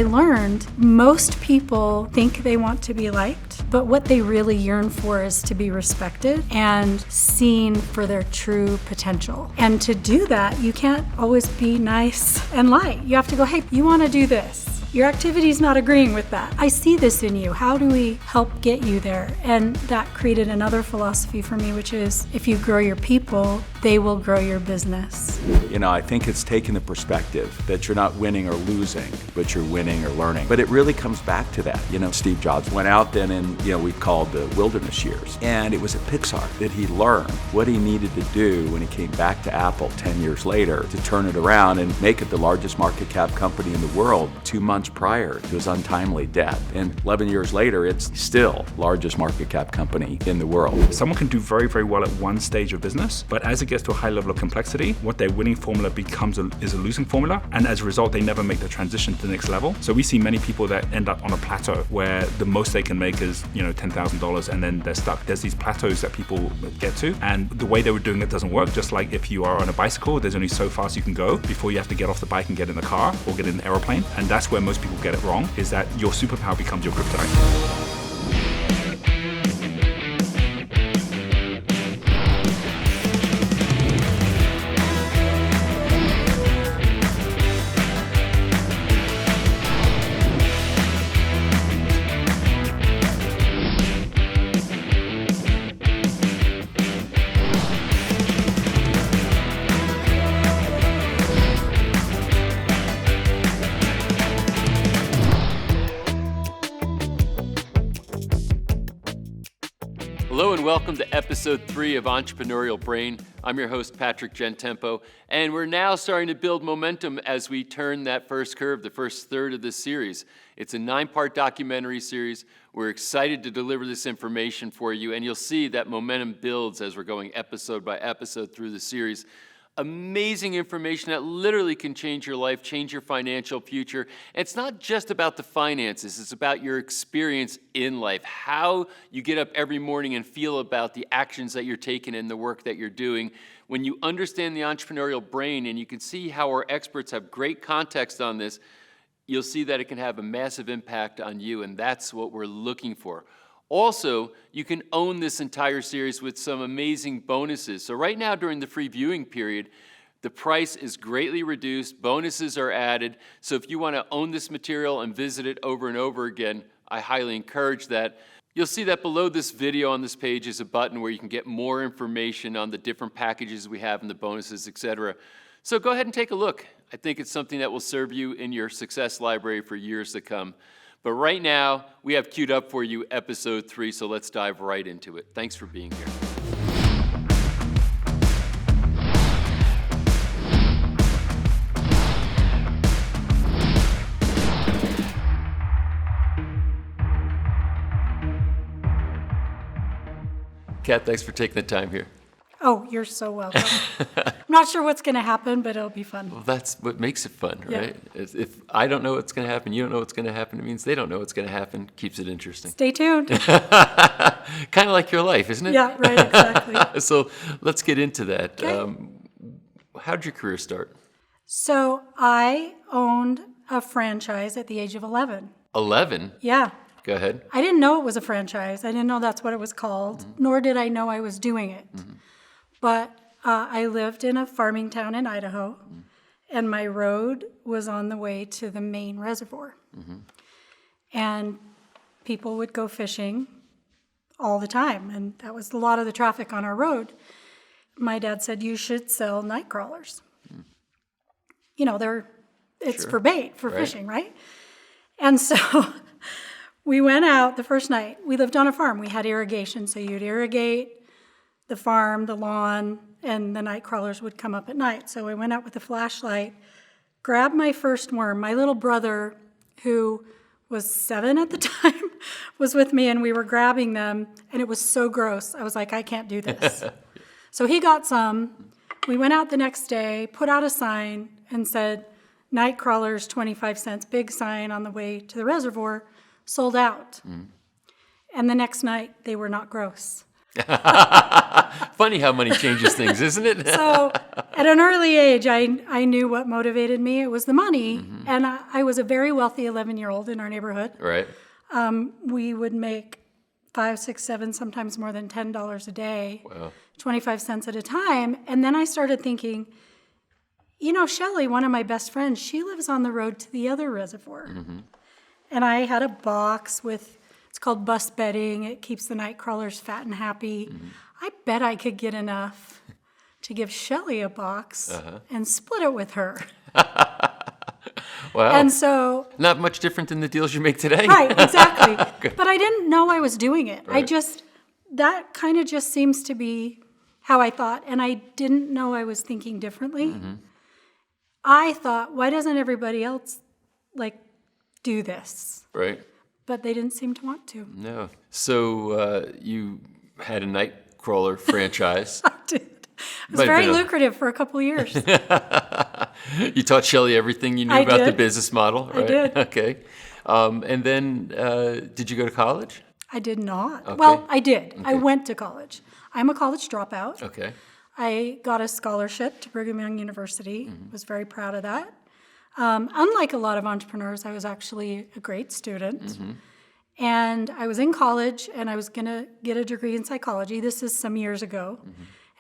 I learned most people think they want to be liked, but what they really yearn for is to be respected and seen for their true potential. And to do that, you can't always be nice and light. You have to go, hey, you want to do this. Your activity's not agreeing with that. I see this in you. How do we help get you there? And that created another philosophy for me, which is if you grow your people, they will grow your business. I think it's taking the perspective that you're not winning or losing, but you're winning or learning. But it really comes back to that. Steve Jobs went out then in, we called the wilderness years. And it was at Pixar that he learned what he needed to do when he came back to Apple 10 years later to turn it around and make it the largest market cap company in the world 2 months prior to his untimely death. And 11 years later, it's still largest market cap company in the world. Someone can do very, very well at one stage of business, but as it gets to a high level of complexity, what their winning formula becomes is a losing formula, and as a result, they never make the transition to the next level. So we see many people that end up on a plateau where the most they can make is, $10,000, and then they're stuck. There's these plateaus that people get to, and the way they were doing it doesn't work. Just like if you are on a bicycle, there's only so fast you can go before you have to get off the bike and get in the car or get in an aeroplane, and that's where most people get it wrong, is that your superpower becomes your kryptonite. Hello and welcome to episode 3 of Entrepreneurial Brain. I'm your host, Patrick Gentempo, and we're now starting to build momentum as we turn that first curve, the first third of this series. It's a 9-part documentary series. We're excited to deliver this information for you, and you'll see that momentum builds as we're going episode by episode through the series. Amazing information that literally can change your life, change your financial future. And it's not just about the finances, it's about your experience in life, how you get up every morning and feel about the actions that you're taking and the work that you're doing. When you understand the entrepreneurial brain and you can see how our experts have great context on this, you'll see that it can have a massive impact on you, and that's what we're looking for. Also, you can own this entire series with some amazing bonuses. So right now during the free viewing period, the price is greatly reduced, bonuses are added. So if you want to own this material and visit it over and over again, I highly encourage that. You'll see that below this video on this page is a button where you can get more information on the different packages we have and the bonuses, etc. So go ahead and take a look. I think it's something that will serve you in your success library for years to come. But right now, we have queued up for you episode 3, so let's dive right into it. Thanks for being here. Kat, thanks for taking the time here. Oh, you're so welcome. I'm not sure what's going to happen, but it'll be fun. Well, that's what makes it fun, right? Yeah. If I don't know what's going to happen, you don't know what's going to happen, it means they don't know what's going to happen. Keeps it interesting. Stay tuned. Kind of like your life, isn't it? Yeah, right, exactly. So let's get into that. Okay. How did your career start? So I owned a franchise at the age of 11. 11? Yeah. Go ahead. I didn't know it was a franchise. I didn't know that's what it was called, nor did I know I was doing it. But I lived in a farming town in Idaho, and my road was on the way to the main reservoir. And people would go fishing all the time, and that was a lot of the traffic on our road. My dad said, you should sell night crawlers. It's Sure. for bait, for Right. fishing, right? And so we went out the first night. We lived on a farm. We had irrigation, so you'd irrigate the farm, the lawn, and the night crawlers would come up at night. So I went out with a flashlight, grabbed my first worm. My little brother, who was 7 at the time, was with me, and we were grabbing them, and it was so gross. I was like, I can't do this. So he got some. We went out the next day, put out a sign, and said, night crawlers, 25 cents, big sign on the way to the reservoir, sold out. And the next night, they were not gross. Funny how money changes things, isn't it? So at an early age, I knew what motivated me. It was the money. And I was a very wealthy 11-year-old in our neighborhood. Right. We would make $5, $6, $7, sometimes more than $10 a day, Wow. 25 cents at a time. And then I started thinking, Shelley, one of my best friends, she lives on the road to the other reservoir. And I had a box with, it's called bus bedding. It keeps the night crawlers fat and happy. I bet I could get enough to give Shelley a box and split it with her. Wow. And so, Not much different than the deals you make today. right, exactly. But I didn't know I was doing it. Right. That kind of just seems to be how I thought. And I didn't know I was thinking differently. I thought, why doesn't everybody else do this? Right. But they didn't seem to want to. No. So you had a Nightcrawler franchise. I did. It was Might have very been a- lucrative for a couple of years. You taught Shelley everything you knew I about the did. business model, right? did. Okay. And then did you go to college? I did not. Okay. Well, I did. I Okay. went to college. I'm a college dropout. Okay. I got a scholarship to Brigham Young University. Was very proud of that. Unlike a lot of entrepreneurs, I was actually a great student. And I was in college, and I was going to get a degree in psychology. This is some years ago.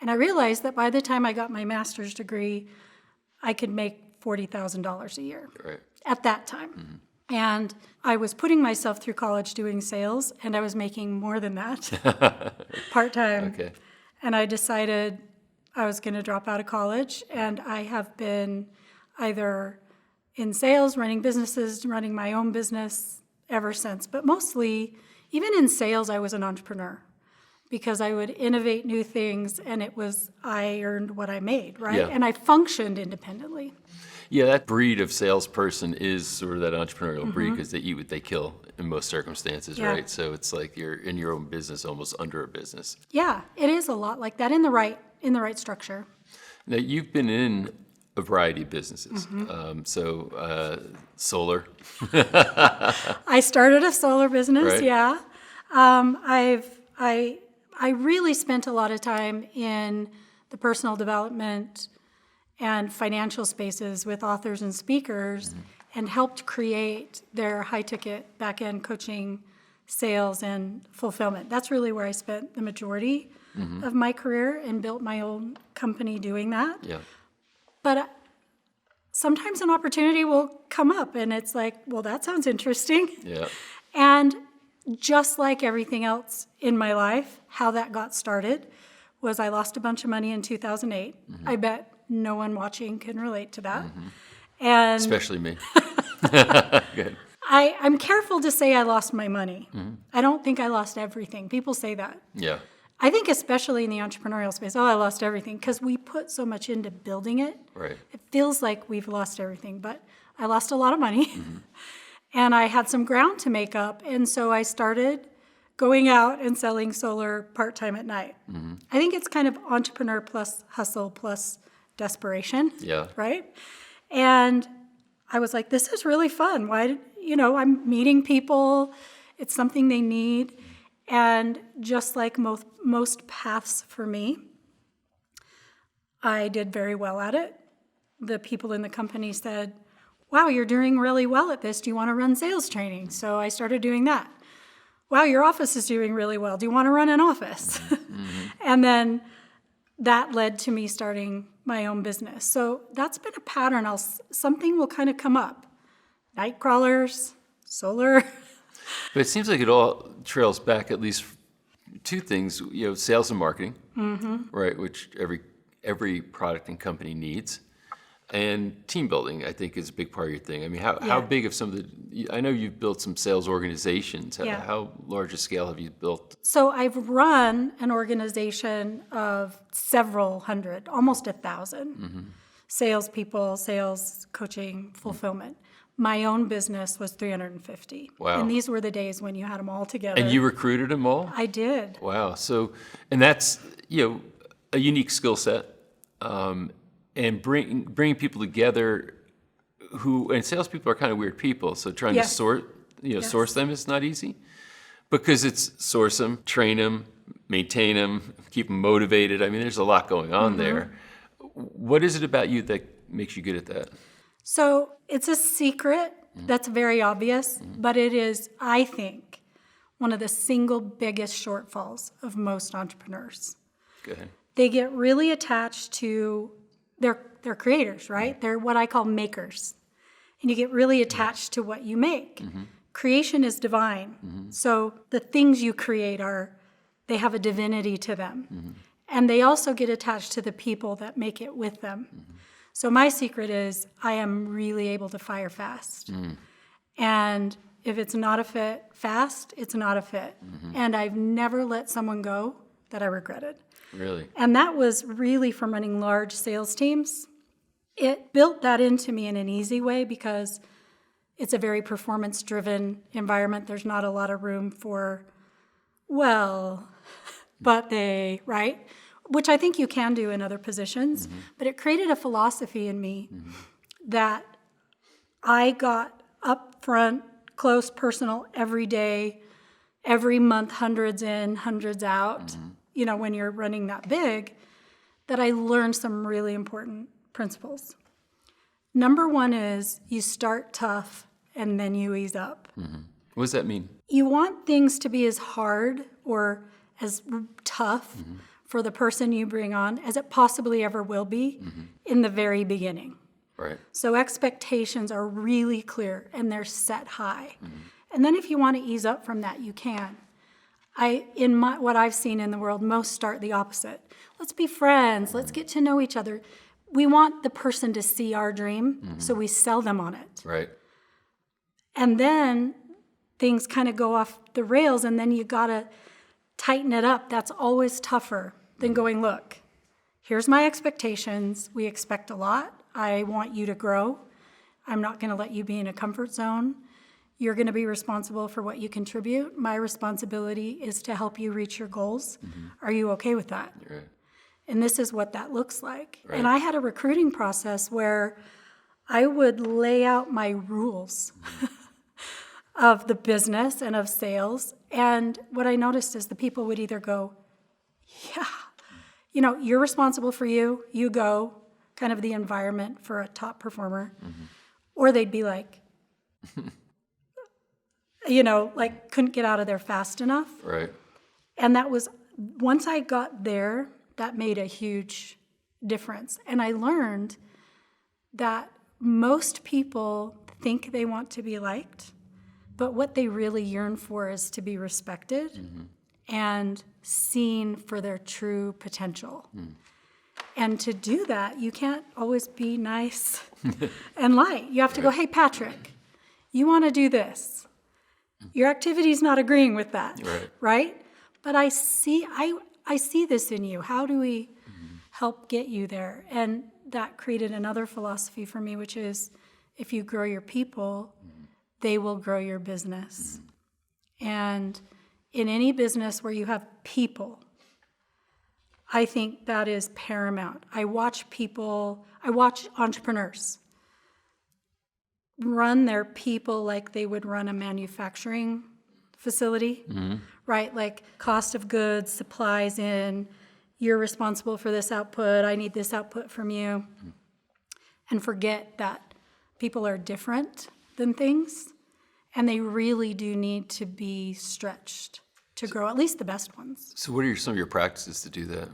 And I realized that by the time I got my master's degree, I could make $40,000 a year Right. at that time. And I was putting myself through college doing sales, and I was making more than that part-time. Okay. And I decided I was going to drop out of college, and I have been either in sales, running businesses, running my own business ever since. But mostly, even in sales, I was an entrepreneur because I would innovate new things, and I earned what I made, right? Yeah. And I functioned independently. Yeah, that breed of salesperson is sort of that entrepreneurial breed because they eat what they kill in most circumstances, Yeah. right? So it's like you're in your own business, almost under a business. Yeah, it is a lot like that in the right structure. Now, you've been in a variety of businesses. Solar. I started a solar business, Right. yeah. I really spent a lot of time in the personal development and financial spaces with authors and speakers and helped create their high-ticket back-end coaching, sales, and fulfillment. That's really where I spent the majority of my career and built my own company doing that. Yeah. But sometimes an opportunity will come up and it's like, well, that sounds interesting. Yeah. And just like everything else in my life, how that got started was I lost a bunch of money in 2008. I bet no one watching can relate to that. And Especially me. Good. I'm careful to say I lost my money. I don't think I lost everything. People say that. Yeah. I think especially in the entrepreneurial space, I lost everything because we put so much into building it. Right. It feels like we've lost everything, but I lost a lot of money and I had some ground to make up. And so I started going out and selling solar part-time at night. I think it's kind of entrepreneur plus hustle plus desperation. Yeah. Right? And I was like, this is really fun. I'm meeting people. It's something they need. And just like most paths for me, I did very well at it. The people in the company said, wow, you're doing really well at this. Do you want to run sales training? So I started doing that. Wow, your office is doing really well. Do you want to run an office? And then that led to me starting my own business. So that's been a pattern. Something will kind of come up. Night crawlers, solar. But it seems like it all trails back at least two things, sales and marketing, right, which every product and company needs. And team building, I think, is a big part of your thing. I mean, how big of some of I know you've built some sales organizations. Yeah. How large a scale have you built? So I've run an organization of several hundred, almost 1,000 salespeople, sales, coaching, fulfillment. My own business was 350. Wow. And these were the days when you had them all together. And you recruited them all? I did. Wow. So, and that's, a unique skill set. And bringing people together and salespeople are kind of weird people. So trying Yes. to source them is not easy because it's source them, train them, maintain them, keep them motivated. I mean, there's a lot going on there. What is it about you that makes you good at that? So it's a secret that's very obvious, but it is, I think, one of the single biggest shortfalls of most entrepreneurs. Go ahead. They get really attached to their creators, right? They're what I call makers. And you get really attached to what you make. Creation is divine. So the things you create they have a divinity to them. And they also get attached to the people that make it with them. So my secret is I am really able to fire fast. And if it's not a fit fast, it's not a fit. And I've never let someone go that I regretted. Really? And that was really from running large sales teams. It built that into me in an easy way because it's a very performance-driven environment. There's not a lot of room for, well, but they, right? Which I think you can do in other positions. But it created a philosophy in me that I got up front, close, personal, every day, every month, hundreds in, hundreds out. You know, when you're running that big, that I learned some really important principles. Number one is you start tough and then you ease up. What does that mean? You want things to be as hard or as tough for the person you bring on as it possibly ever will be in the very beginning. Right. So expectations are really clear and they're set high. And then if you want to ease up from that, you can. What I've seen in the world, most start the opposite. Let's be friends. Let's get to know each other. We want the person to see our dream, so we sell them on it. Right. And then things kind of go off the rails, and then you got to tighten it up. That's always tougher than going, look, here's my expectations. We expect a lot. I want you to grow. I'm not going to let you be in a comfort zone. You're going to be responsible for what you contribute. My responsibility is to help you reach your goals. Are you okay with that? Right. And this is what that looks like. Right. And I had a recruiting process where I would lay out my rules of the business and of sales. And what I noticed is the people would either go, yeah, you know, you're responsible for you go, kind of the environment for a top performer. Or they'd be like, you know, like couldn't get out of there fast enough. Right. And that was, once I got there, that made a huge difference. And I learned that most people think they want to be liked, but what they really yearn for is to be respected and seen for their true potential. And to do that, you can't always be nice and light. You have to go, hey, Patrick, you want to do this. Your activity's not agreeing with that, right? But I see this in you. How do we help get you there? And that created another philosophy for me, which is if you grow your people, they will grow your business. And in any business where you have people, I think that is paramount. I watch entrepreneurs run their people like they would run a manufacturing facility, right? Like cost of goods, supplies in, you're responsible for this output, I need this output from you. And forget that people are different than things, and they really do need to be stretched to grow, at least the best ones. So what are some of your practices to do that?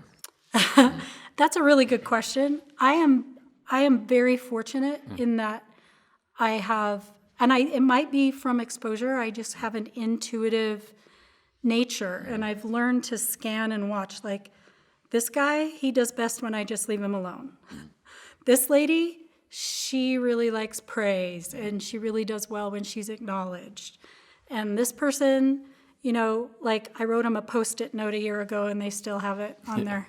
That's a really good question. I am very fortunate in that I have, and it might be from exposure, I just have an intuitive nature, and I've learned to scan and watch, like, this guy, he does best when I just leave him alone. This lady, she really likes praise, and she really does well when she's acknowledged. And this person, you know, like I wrote them a Post-it note a year ago, and they still have it on their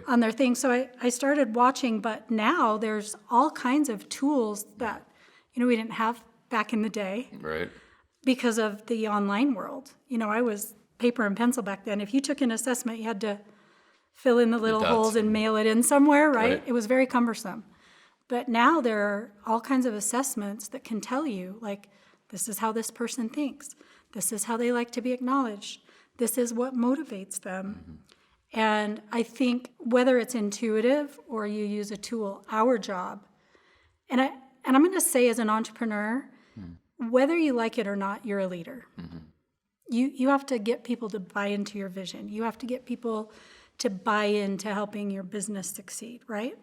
on their thing. So I started watching, but now there's all kinds of tools that, you know, we didn't have back in the day. Right. Because of the online world. You know, I was paper and pencil back then. If you took an assessment, you had to fill in the little holes and mail it in somewhere, right? It was very cumbersome. But now there are all kinds of assessments that can tell you, like, this is how this person thinks. This is how they like to be acknowledged. This is what motivates them. And I think whether it's intuitive or you use a tool, our job, and I'm going to say as an entrepreneur, whether you like it or not, you're a leader. You have to get people to buy into your vision. You have to get people to buy into helping your business succeed, right?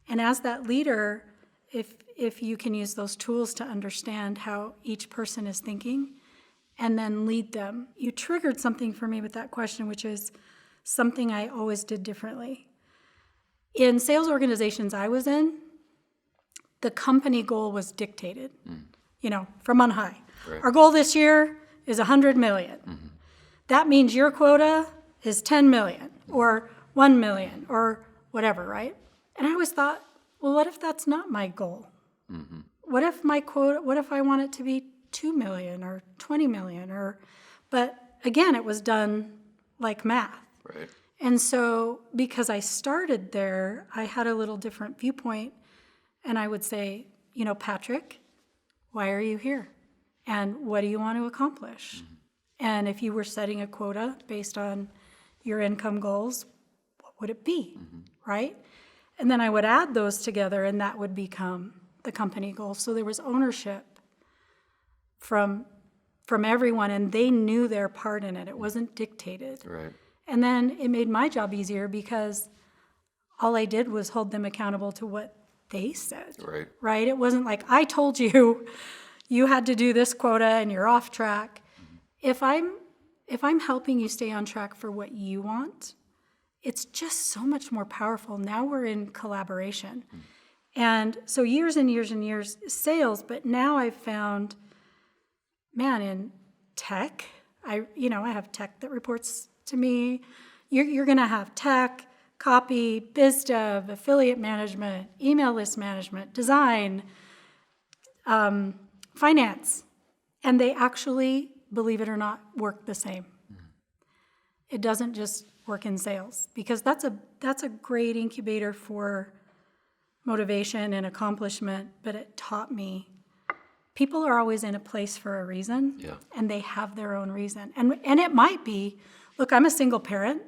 And as that leader, if you can use those tools to understand how each person is thinking and then lead them. You triggered something for me with that question, which is something I always did differently. In sales organizations I was in, the company goal was dictated, from on high. Right. Our goal this year is 100 million. That means your quota is 10 million or 1 million or whatever, right? And I always thought, well, what if that's not my goal? What if my quota, what if I want it to be 2 million or 20 million but again, it was done like math. Right. And so because I started there, I had a little different viewpoint, and I would say, Patrick, why are you here? And what do you want to accomplish? And if you were setting a quota based on your income goals, what would it be, right? And then I would add those together, and that would become the company goals. So there was ownership from everyone, and they knew their part in it. It wasn't dictated. Right. And then it made my job easier because all I did was hold them accountable to what they said. Right. Right? It wasn't like, I told you you had to do this quota and you're off track. If I'm helping you stay on track for what you want, it's just so much more powerful. Now we're in collaboration. And so years and years and years sales, but now I've found, in tech, I have tech that reports to me. You're going to have tech, copy, biz dev, affiliate management, email list management, design, finance, and they actually, believe it or not, work the same. It doesn't just work in sales, because that's a great incubator for motivation and accomplishment, but it taught me people are always in a place for a reason, and they have their own reason. And it might be, look, I'm a single parent,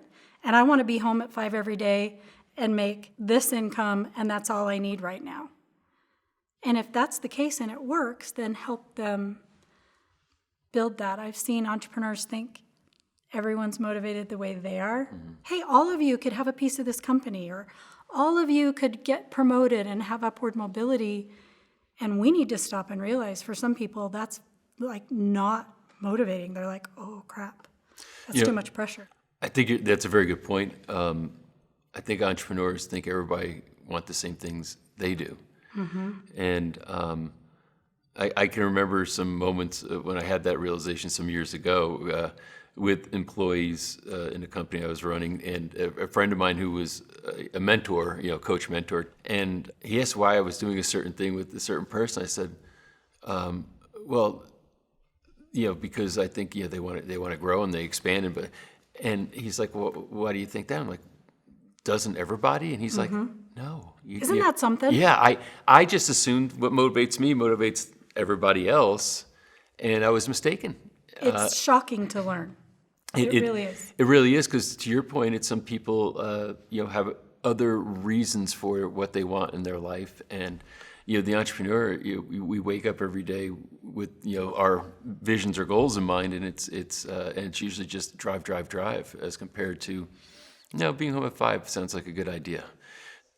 and I want to be home at 5 every day and make this income, and that's all I need right now. And if that's the case and it works, then help them build that. I've seen entrepreneurs think everyone's motivated the way they are. Hey, all of you could have a piece of this company, or all of you could get promoted and have upward mobility. And we need to stop and realize for some people that's like not motivating. They're like, oh crap, that's too much pressure. I think that's a very good point. I think entrepreneurs think everybody want the same things they do. And I can remember some moments when I had that realization some years ago with employees in a company I was running, and a friend of mine who was a mentor, coach mentor, and he asked why I was doing a certain thing with a certain person. I said, well, because I think they want to grow and they expand, and he's like, well, why do you think that? I'm like, doesn't everybody? And he's like, no. Isn't that something? Yeah, I just assumed what motivates me motivates everybody else, and I was mistaken. It's shocking to learn. It really is. It really is, because to your point, it's some people have other reasons for what they want in their life, and the entrepreneur, we wake up every day with our visions or goals in mind, and it's usually just drive as compared to being home at 5 sounds like a good idea.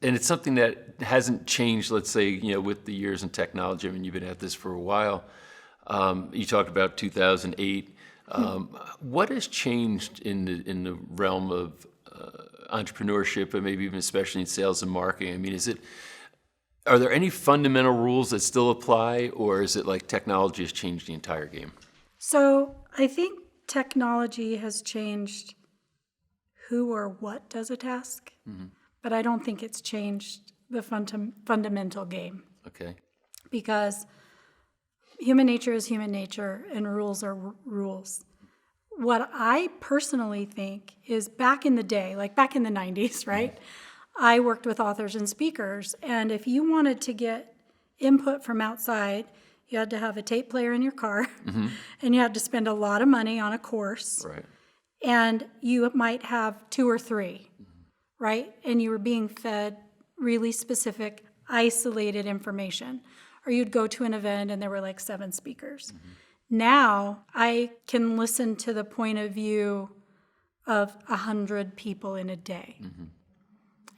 And it's something that hasn't changed, let's say, with the years in technology. I mean, you've been at this for a while. You talked about 2008. What has changed in the realm of entrepreneurship, and maybe even especially in sales and marketing? I mean, are there any fundamental rules that still apply, or is it like technology has changed the entire game? So I think technology has changed who or what does a task, but I don't think it's changed the fundamental game. Okay. Because human nature is human nature, and rules are rules. What I personally think is back in the day, like back in the 90s, right? I worked with authors and speakers, and if you wanted to get input from outside, you had to have a tape player in your car, and you had to spend a lot of money on a course. Right. and you might have 2 or 3, right? And you were being fed really specific, isolated information. Or you'd go to an event and there were like 7 speakers. Now I can listen to the point of view of 100 people in a day.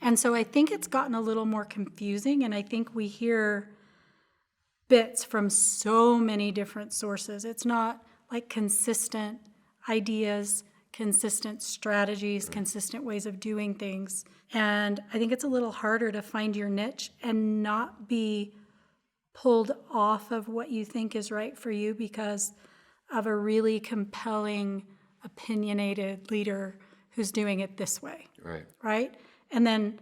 And so I think it's gotten a little more confusing, and I think we hear bits from so many different sources. It's not like consistent ideas, consistent strategies, consistent ways of doing things. And I think it's a little harder to find your niche and not be pulled off of what you think is right for you because of a really compelling, opinionated leader who's doing it this way. Right? And then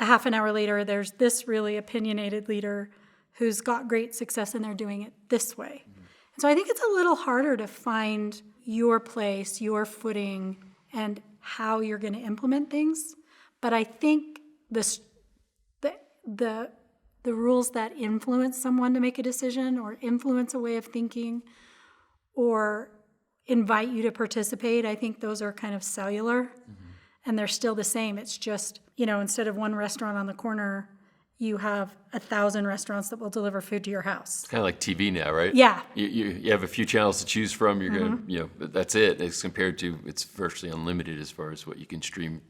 a half an hour later, there's this really opinionated leader who's got great success and they're doing it this way. And so I think it's a little harder to find your place, your footing, and how you're going to implement things. But I think the rules that influence someone to make a decision or influence a way of thinking or invite you to participate, I think those are kind of cellular and they're still the same. It's just, instead of one restaurant on the corner, you have 1,000 restaurants that will deliver food to your house. Kind of like TV now, right? Yeah. You have a few channels to choose from. You're going, that's it. As compared to it's virtually unlimited as far as what you can stream,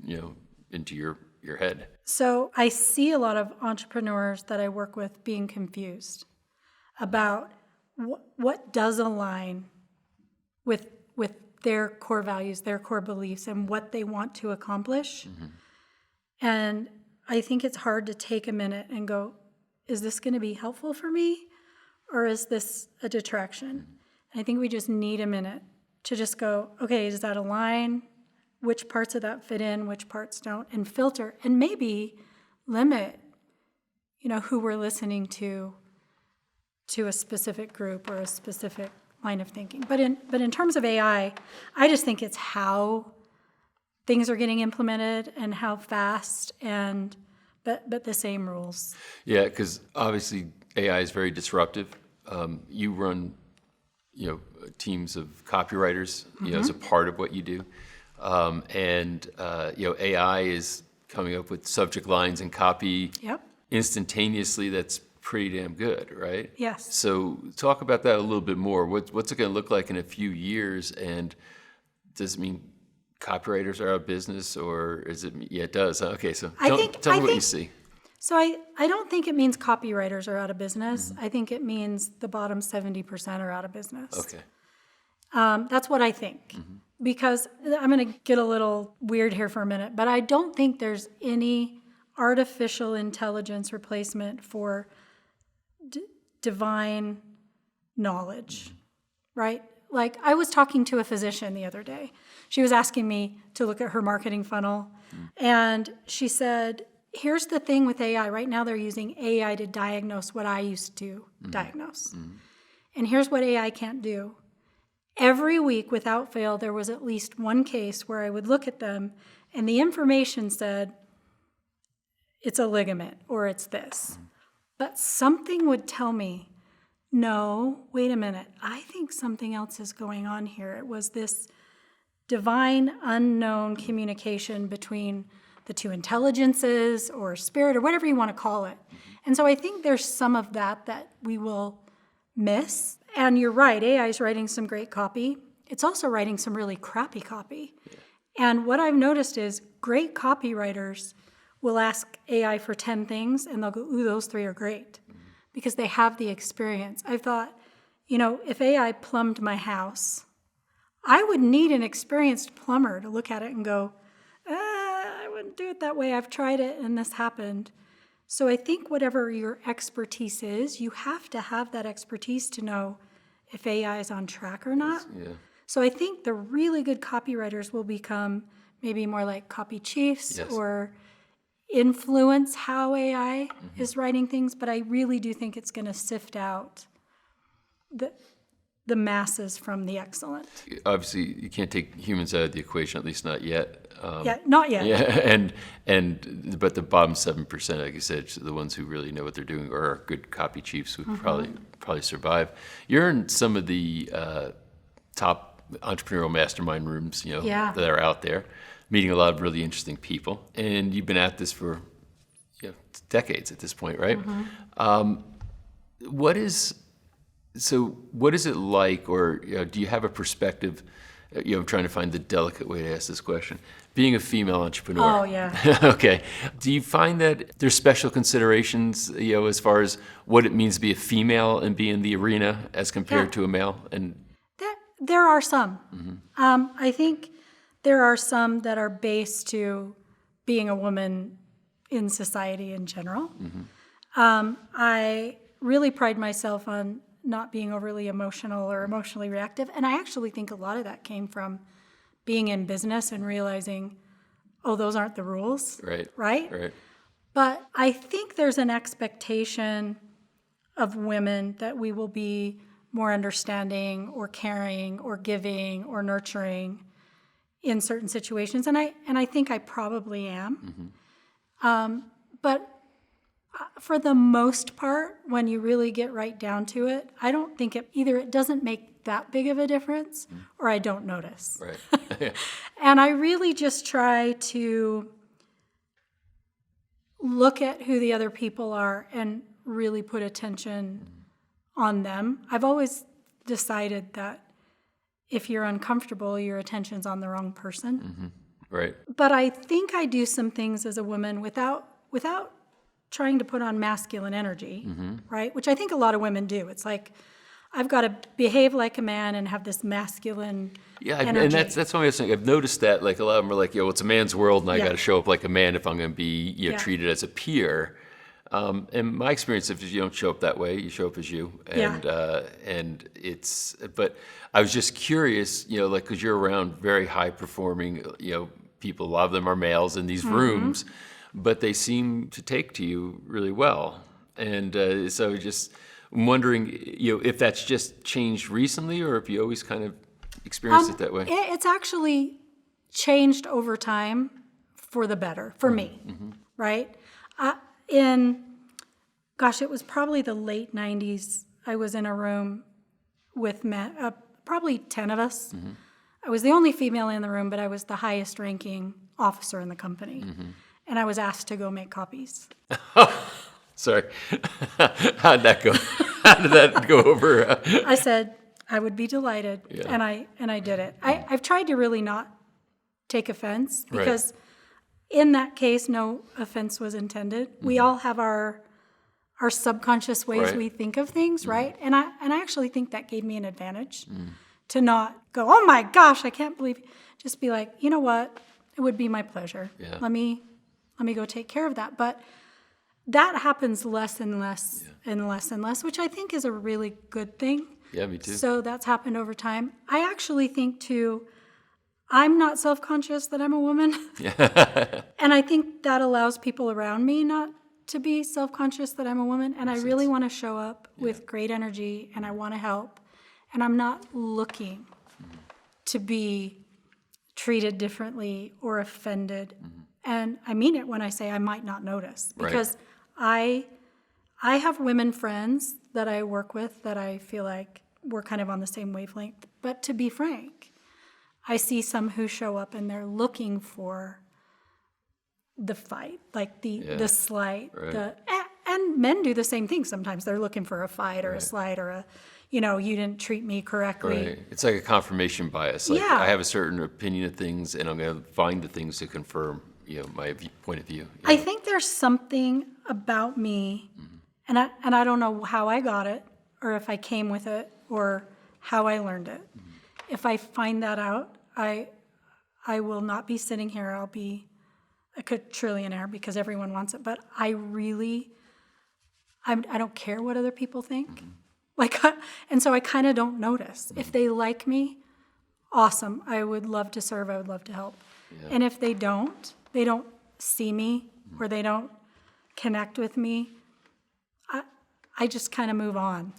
into your head. So I see a lot of entrepreneurs that I work with being confused about what does align with their core values, their core beliefs, and what they want to accomplish. And I think it's hard to take a minute and go, is this going to be helpful for me? Or is this a detraction? And I think we just need a minute to just go, okay, does that align? Which parts of that fit in, which parts don't? And filter, and maybe limit, who we're listening to a specific group or a specific line of thinking. But in terms of AI, I just think it's how things are getting implemented and how fast, but the same rules. Yeah, because obviously AI is very disruptive. You run, teams of copywriters, as a part of what you do, and AI is coming up with subject lines and copy instantaneously. That's pretty damn good, right? Yes. So talk about that a little bit more. What's it going to look like in a few years, and does it mean copywriters are out of business, or is it? Yeah, it does. Okay, so tell me what you see. So I don't think it means copywriters are out of business. I think it means the bottom 70% are out of business. Okay. That's what I think. Because I'm going to get a little weird here for a minute, but I don't think there's any artificial intelligence replacement for divine knowledge, right? Like, I was talking to a physician the other day. She was asking me to look at her marketing funnel, and she said, here's the thing with AI. Right now they're using AI to diagnose what I used to diagnose. And here's what AI can't do. Every week, without fail, there was at least one case where I would look at them, and the information said, it's a ligament, or it's this. But something would tell me, no, wait a minute, I think something else is going on here. It was this divine, unknown communication between the two intelligences or spirit or whatever you want to call it. And so I think there's some of that we will miss. And you're right, AI is writing some great copy. It's also writing some really crappy copy. And what I've noticed is great copywriters will ask AI for 10 things, and they'll go, ooh, those 3 are great, because they have the experience. I thought, if AI plumbed my house, I would need an experienced plumber to look at it and go, I wouldn't do it that way. I've tried it, and this happened. So I think whatever your expertise is, you have to have that expertise to know if AI is on track or not. Yeah. So I think the really good copywriters will become maybe more like copy chiefs or influence how AI is writing things, but I really do think it's going to sift out the masses from the excellent. Obviously, you can't take humans out of the equation, at least not yet. Not yet. Yeah, but the bottom 7%, like you said, the ones who really know what they're doing or are good copy chiefs would probably survive. You're in some of the top entrepreneurial mastermind rooms, Yeah. that are out there, meeting a lot of really interesting people. And you've been at this for decades at this point, right? What is it like, or do you have a perspective? I'm trying to find the delicate way to ask this question. Being a female entrepreneur. Oh, yeah. Okay. Do you find that there's special considerations, as far as what it means to be a female and be in the arena as compared to a male? And There are some. I think there are some that are based to being a woman in society in general. I really pride myself on not being overly emotional or emotionally reactive, and I actually think a lot of that came from being in business and realizing, oh, those aren't the rules. Right? But I think there's an expectation of women that we will be more understanding or caring or giving or nurturing in certain situations, and I think I probably am. But for the most part, when you really get right down to it, I don't think it doesn't make that big of a difference, or I don't notice. Right. And I really just try to look at who the other people are and really put attention on them. I've always decided that if you're uncomfortable, your attention's on the wrong person. Right. But I think I do some things as a woman without trying to put on masculine energy, right? Which I think a lot of women do. It's like, I've got to behave like a man and have this masculine energy. And that's one of the things I've noticed, that like a lot of them are like, it's a man's world, and I got to show up like a man if I'm going to be treated as a peer. And my experience, if you don't show up that way, you show up as you. And it's. But I was just curious, because you're around very high performing, people. A lot of them are males in these rooms, but they seem to take to you really well. And so just. I'm wondering, if that's just changed recently, or if you always kind of experienced it that way. It's actually changed over time for the better, for me, right? It was probably the late 90s. I was in a room with men, probably 10 of us. I was the only female in the room, but I was the highest ranking officer in the company. And I was asked to go make copies. Sorry. How'd that go? How did that go over? I said I would be delighted, and I did it. I've tried to really not take offense, because in that case, no offense was intended. We all have our subconscious ways we think of things, right? And I actually think that gave me an advantage to not go, oh my gosh, I can't believe. Just be like, you know what? It would be my pleasure. Let me go take care of that. But that happens less and less and less and less, which I think is a really good thing. Yeah, me too. So that's happened over time. I actually think, too, I'm not self-conscious that I'm a woman. And I think that allows people around me not to be self-conscious that I'm a woman. And I really want to show up with great energy, and I want to help. And I'm not looking to be treated differently or offended. And I mean it when I say I might not notice, because I have women friends that I work with that I feel like we're kind of on the same wavelength. But to be frank, I see some who show up and they're looking for the fight, like the slight. And men do the same thing sometimes. They're looking for a fight or a slight or you didn't treat me correctly. Right. It's like a confirmation bias. Like I have a certain opinion of things, and I'm going to find the things to confirm my point of view. I think there's something about me, and I don't know how I got it, or if I came with it, or how I learned it. If I find that out, I will not be sitting here. I'll be a quadrillionaire, because everyone wants it. But I don't care what other people think. And so I kind of don't notice. If they like me, awesome. I would love to serve. I would love to help. And if they don't see me, or they don't connect with me, I just kind of move on.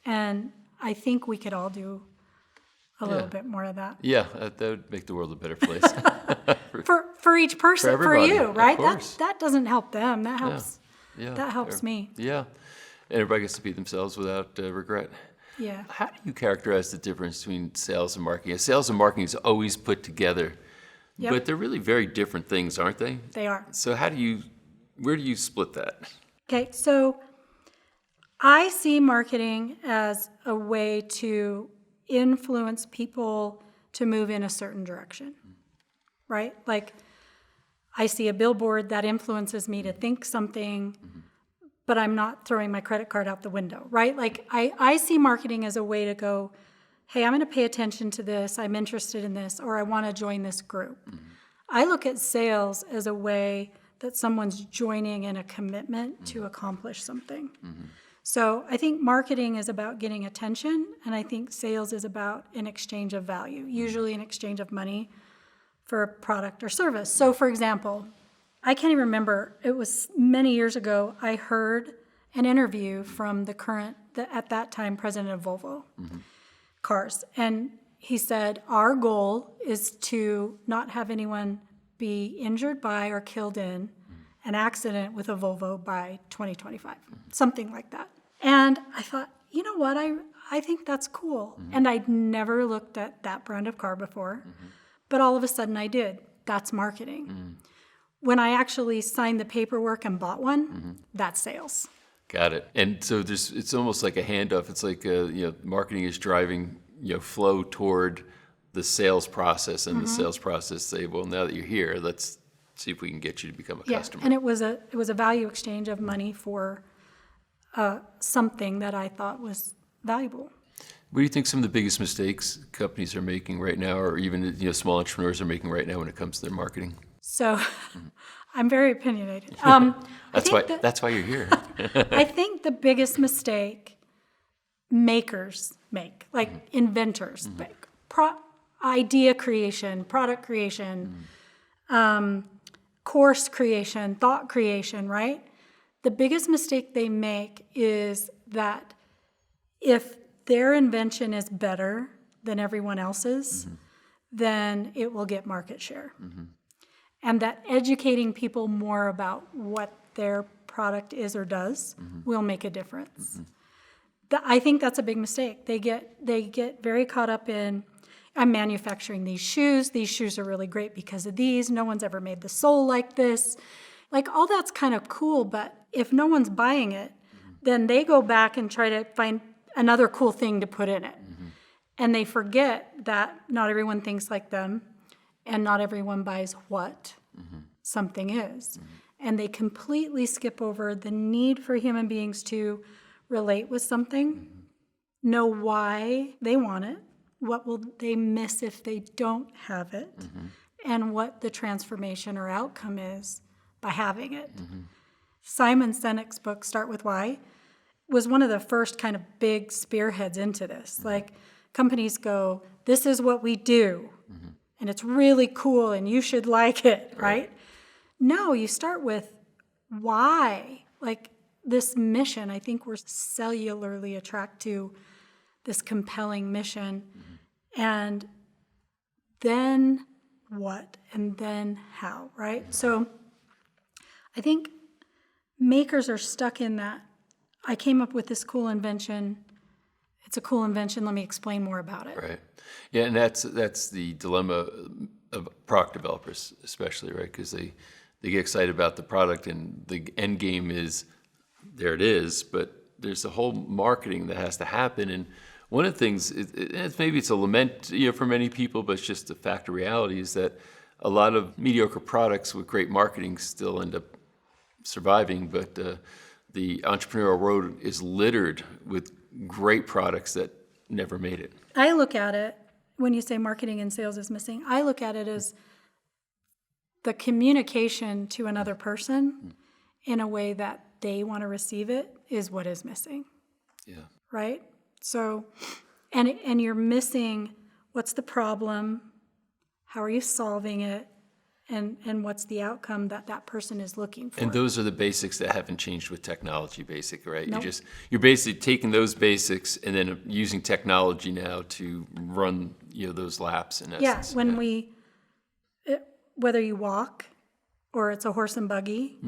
And I think we could all do a little bit more of that. That would make the world a better place. for each person, for you, right? Course. That doesn't help them. That helps. That helps me. And everybody gets to be themselves without regret. Yeah. How do you characterize the difference between sales and marketing? Sales and marketing is always put together, Yep. but they're really very different things, aren't they? They are. So where do you split that? Okay, so I see marketing as a way to influence people to move in a certain direction, right? Like, I see a billboard that influences me to think something, but I'm not throwing my credit card out the window, right? Like, I see marketing as a way to go, hey, I'm going to pay attention to this, I'm interested in this, or I want to join this group. I look at sales as a way that someone's joining in a commitment to accomplish something. So I think marketing is about getting attention, and I think sales is about an exchange of value, usually an exchange of money for a product or service. So for example, I can't even remember, it was many years ago, I heard an interview from at that time, president of Volvo Cars. And he said, our goal is to not have anyone be injured by or killed in an accident with a Volvo by 2025, something like that. And I thought, you know what, I think that's cool. And I'd never looked at that brand of car before, but all of a sudden I did. That's marketing. When I actually signed the paperwork and bought one, that's sales. Got it. And so it's almost like a handoff. It's like marketing is driving flow toward the sales process, and the sales process say, well, now that you're here, let's see if we can get you to become a customer. And it was a value exchange of money for something that I thought was valuable. What do you think some of the biggest mistakes companies are making right now, or even small entrepreneurs are making right now when it comes to their marketing? So I'm very opinionated. That's why you're here. I think the biggest mistake makers make, like inventors make, idea creation, product creation, course creation, thought creation, right? The biggest mistake they make is that if their invention is better than everyone else's, then it will get market share. And that educating people more about what their product is or does will make a difference. I think that's a big mistake. They get very caught up in, I'm manufacturing these shoes. These shoes are really great because of these. No one's ever made the sole like this. Like, all that's kind of cool, but if no one's buying it, then they go back and try to find another cool thing to put in it. And they forget that not everyone thinks like them, and not everyone buys what something is. And they completely skip over the need for human beings to relate with something, know why they want it, what will they miss if they don't have it, and what the transformation or outcome is by having it. Simon Sinek's book, Start With Why, was one of the first kind of big spearheads into this. Like, companies go, this is what we do, and it's really cool, and you should like it, right? No, you start with why. Like, this mission, I think we're cellularly attracted to this compelling mission, and then what, and then how, right? So I think makers are stuck in that. I came up with this cool invention. It's a cool invention. Let me explain more about it. Right. Yeah, and that's the dilemma of product developers, especially, right? Because they get excited about the product, and the end game is, there it is, but there's a whole marketing that has to happen. And one of the things, maybe it's a lament for many people, but it's just a fact of reality, is that a lot of mediocre products with great marketing still end up surviving, but the entrepreneurial road is littered with great products that never made it. I look at it, when you say marketing and sales is missing, I look at it as the communication to another person in a way that they want to receive it is what is missing. Yeah. Right? So, and you're missing, what's the problem? How are you solving it? And what's the outcome that person is looking for? And those are the basics that haven't changed with technology, basically, right? Nope. You're basically taking those basics and then using technology now to run those laps in essence. Yeah, whether you walk, or it's a horse and buggy,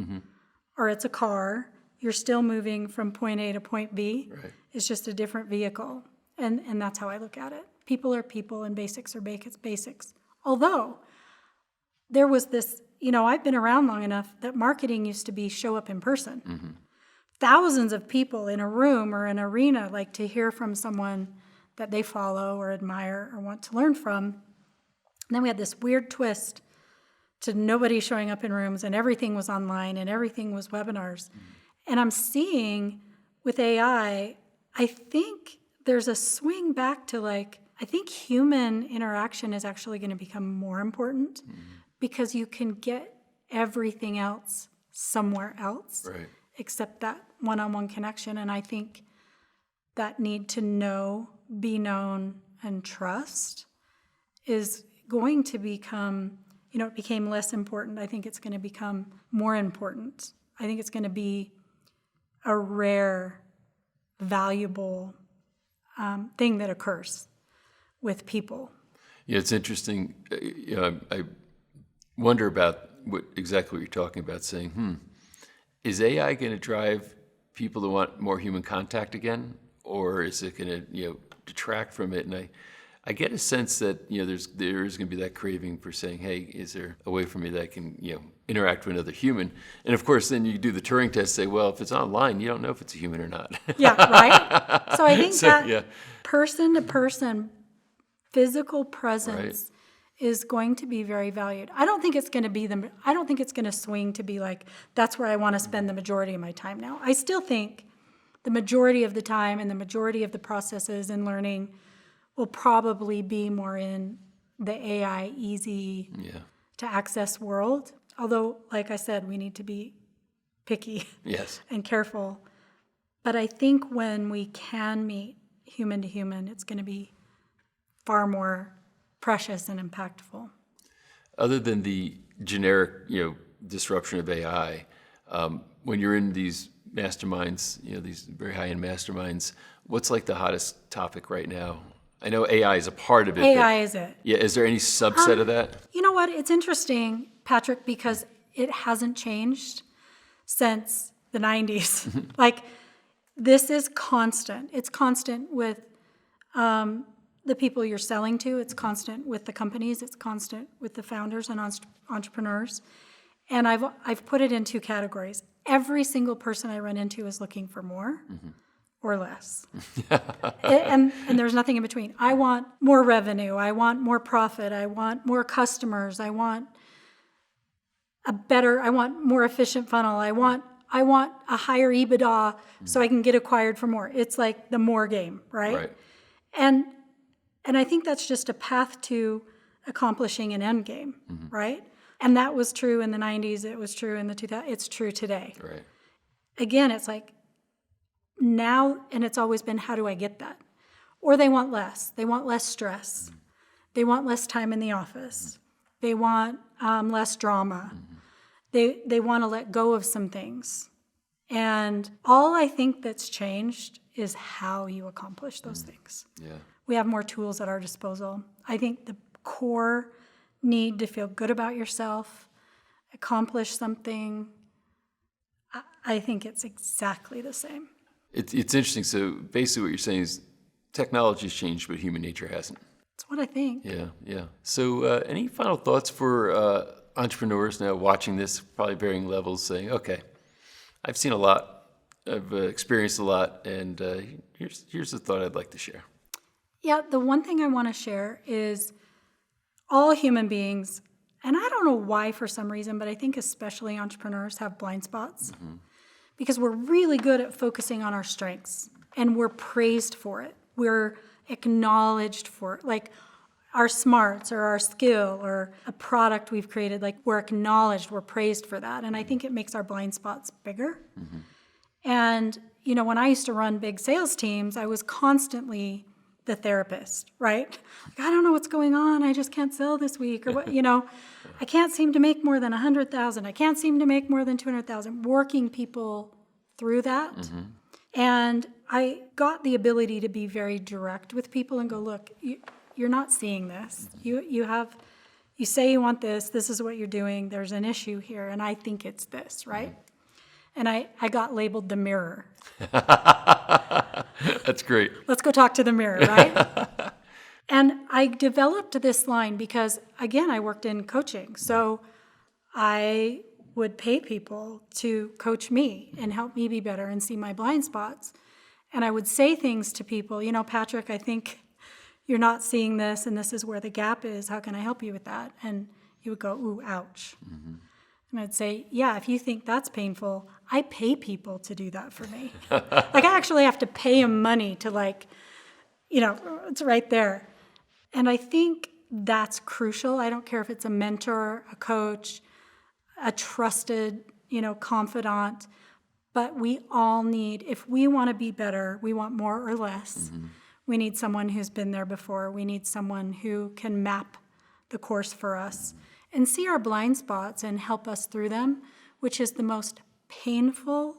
or it's a car, you're still moving from point A to point B. Right. It's just a different vehicle. And that's how I look at it. People are people and basics are basics. Although there was this, I've been around long enough that marketing used to be show up in person. Thousands of people in a room or an arena like to hear from someone that they follow or admire or want to learn from. And then we had this weird twist to nobody showing up in rooms and everything was online and everything was webinars. And I'm seeing with AI, I think there's a swing back to I think human interaction is actually going to become more important because you can get everything else somewhere else except that one-on-one connection. And I think that need to know, be known, and trust is going to become, it became less important. I think it's going to become more important. I think it's going to be a rare, valuable thing that occurs with people. Yeah, it's interesting. I wonder about exactly what you're talking about, saying, is AI going to drive people to want more human contact again, or is it going to, detract from it? And I get a sense that, there is going to be that craving for saying, hey, is there a way for me that I can, interact with another human? And of course, then you do the Turing test, say, well, if it's online, you don't know if it's a human or not. Yeah, right? So I think that person-to-person physical presence is going to be very valued. I don't think it's going to swing to be that's where I want to spend the majority of my time now. I still think the majority of the time and the majority of the processes and learning will probably be more in the AI easy to access world. Although, like I said, we need to be picky and careful. But I think when we can meet human to human, it's going to be far more precious and impactful. Other than the generic, disruption of AI, when you're in these masterminds, these very high-end masterminds, what's the hottest topic right now? I know AI is a part of it. AI is it. Yeah, is there any subset of that? You know what? It's interesting, Patrick, because it hasn't changed since the 90s. This is constant. It's constant with the people you're selling to. It's constant with the companies. It's constant with the founders and entrepreneurs. And I've put it in two categories. Every single person I run into is looking for more or less. and there's nothing in between. I want more revenue. I want more profit. I want more customers. I want more efficient funnel. I want a higher EBITDA so I can get acquired for more. It's the more game, right? And I think that's just a path to accomplishing an end game, right? And that was true in the 90s. It was true in the 2000s. It's true today. Right. Again, it's now, and it's always been, how do I get that? Or they want less. They want less stress. They want less time in the office. They want less drama. They want to let go of some things. And all I think that's changed is how you accomplish those things. Yeah. We have more tools at our disposal. I think the core need to feel good about yourself, accomplish something, I think it's exactly the same. It's interesting. So basically what you're saying is technology's changed, but human nature hasn't. That's what I think. Yeah. So any final thoughts for entrepreneurs now watching this, probably varying levels, saying, okay, I've seen a lot, I've experienced a lot, and here's the thought I'd like to share. Yeah, the one thing I want to share is all human beings, and I don't know why for some reason, but I think especially entrepreneurs have blind spots because we're really good at focusing on our strengths and we're praised for it. We're acknowledged for it. Our smarts or our skill or a product we've created, we're acknowledged, we're praised for that. And I think it makes our blind spots bigger. And, when I used to run big sales teams, I was constantly the therapist, right? I don't know what's going on. I just can't sell this week or what, I can't seem to make more than 100,000. I can't seem to make more than 200,000. Working people through that. And I got the ability to be very direct with people and go, look, you're not seeing this. You say you want this is what you're doing. There's an issue here, and I think it's this, right? And I got labeled the mirror. That's great. Let's go talk to the mirror, right? And I developed this line because, again, I worked in coaching. So I would pay people to coach me and help me be better and see my blind spots. And I would say things to people, Patrick, I think you're not seeing this, and this is where the gap is. How can I help you with that? And he would go, ooh, ouch. Mm-hmm. And I'd say, yeah, if you think that's painful, I pay people to do that for me. I actually have to pay them money to it's right there. And I think that's crucial. I don't care if it's a mentor, a coach, a trusted, confidant, but we all need, if we want to be better, we want more or less. Mm-hmm. We need someone who's been there before. We need someone who can map the course for us and see our blind spots and help us through them, which is the most painful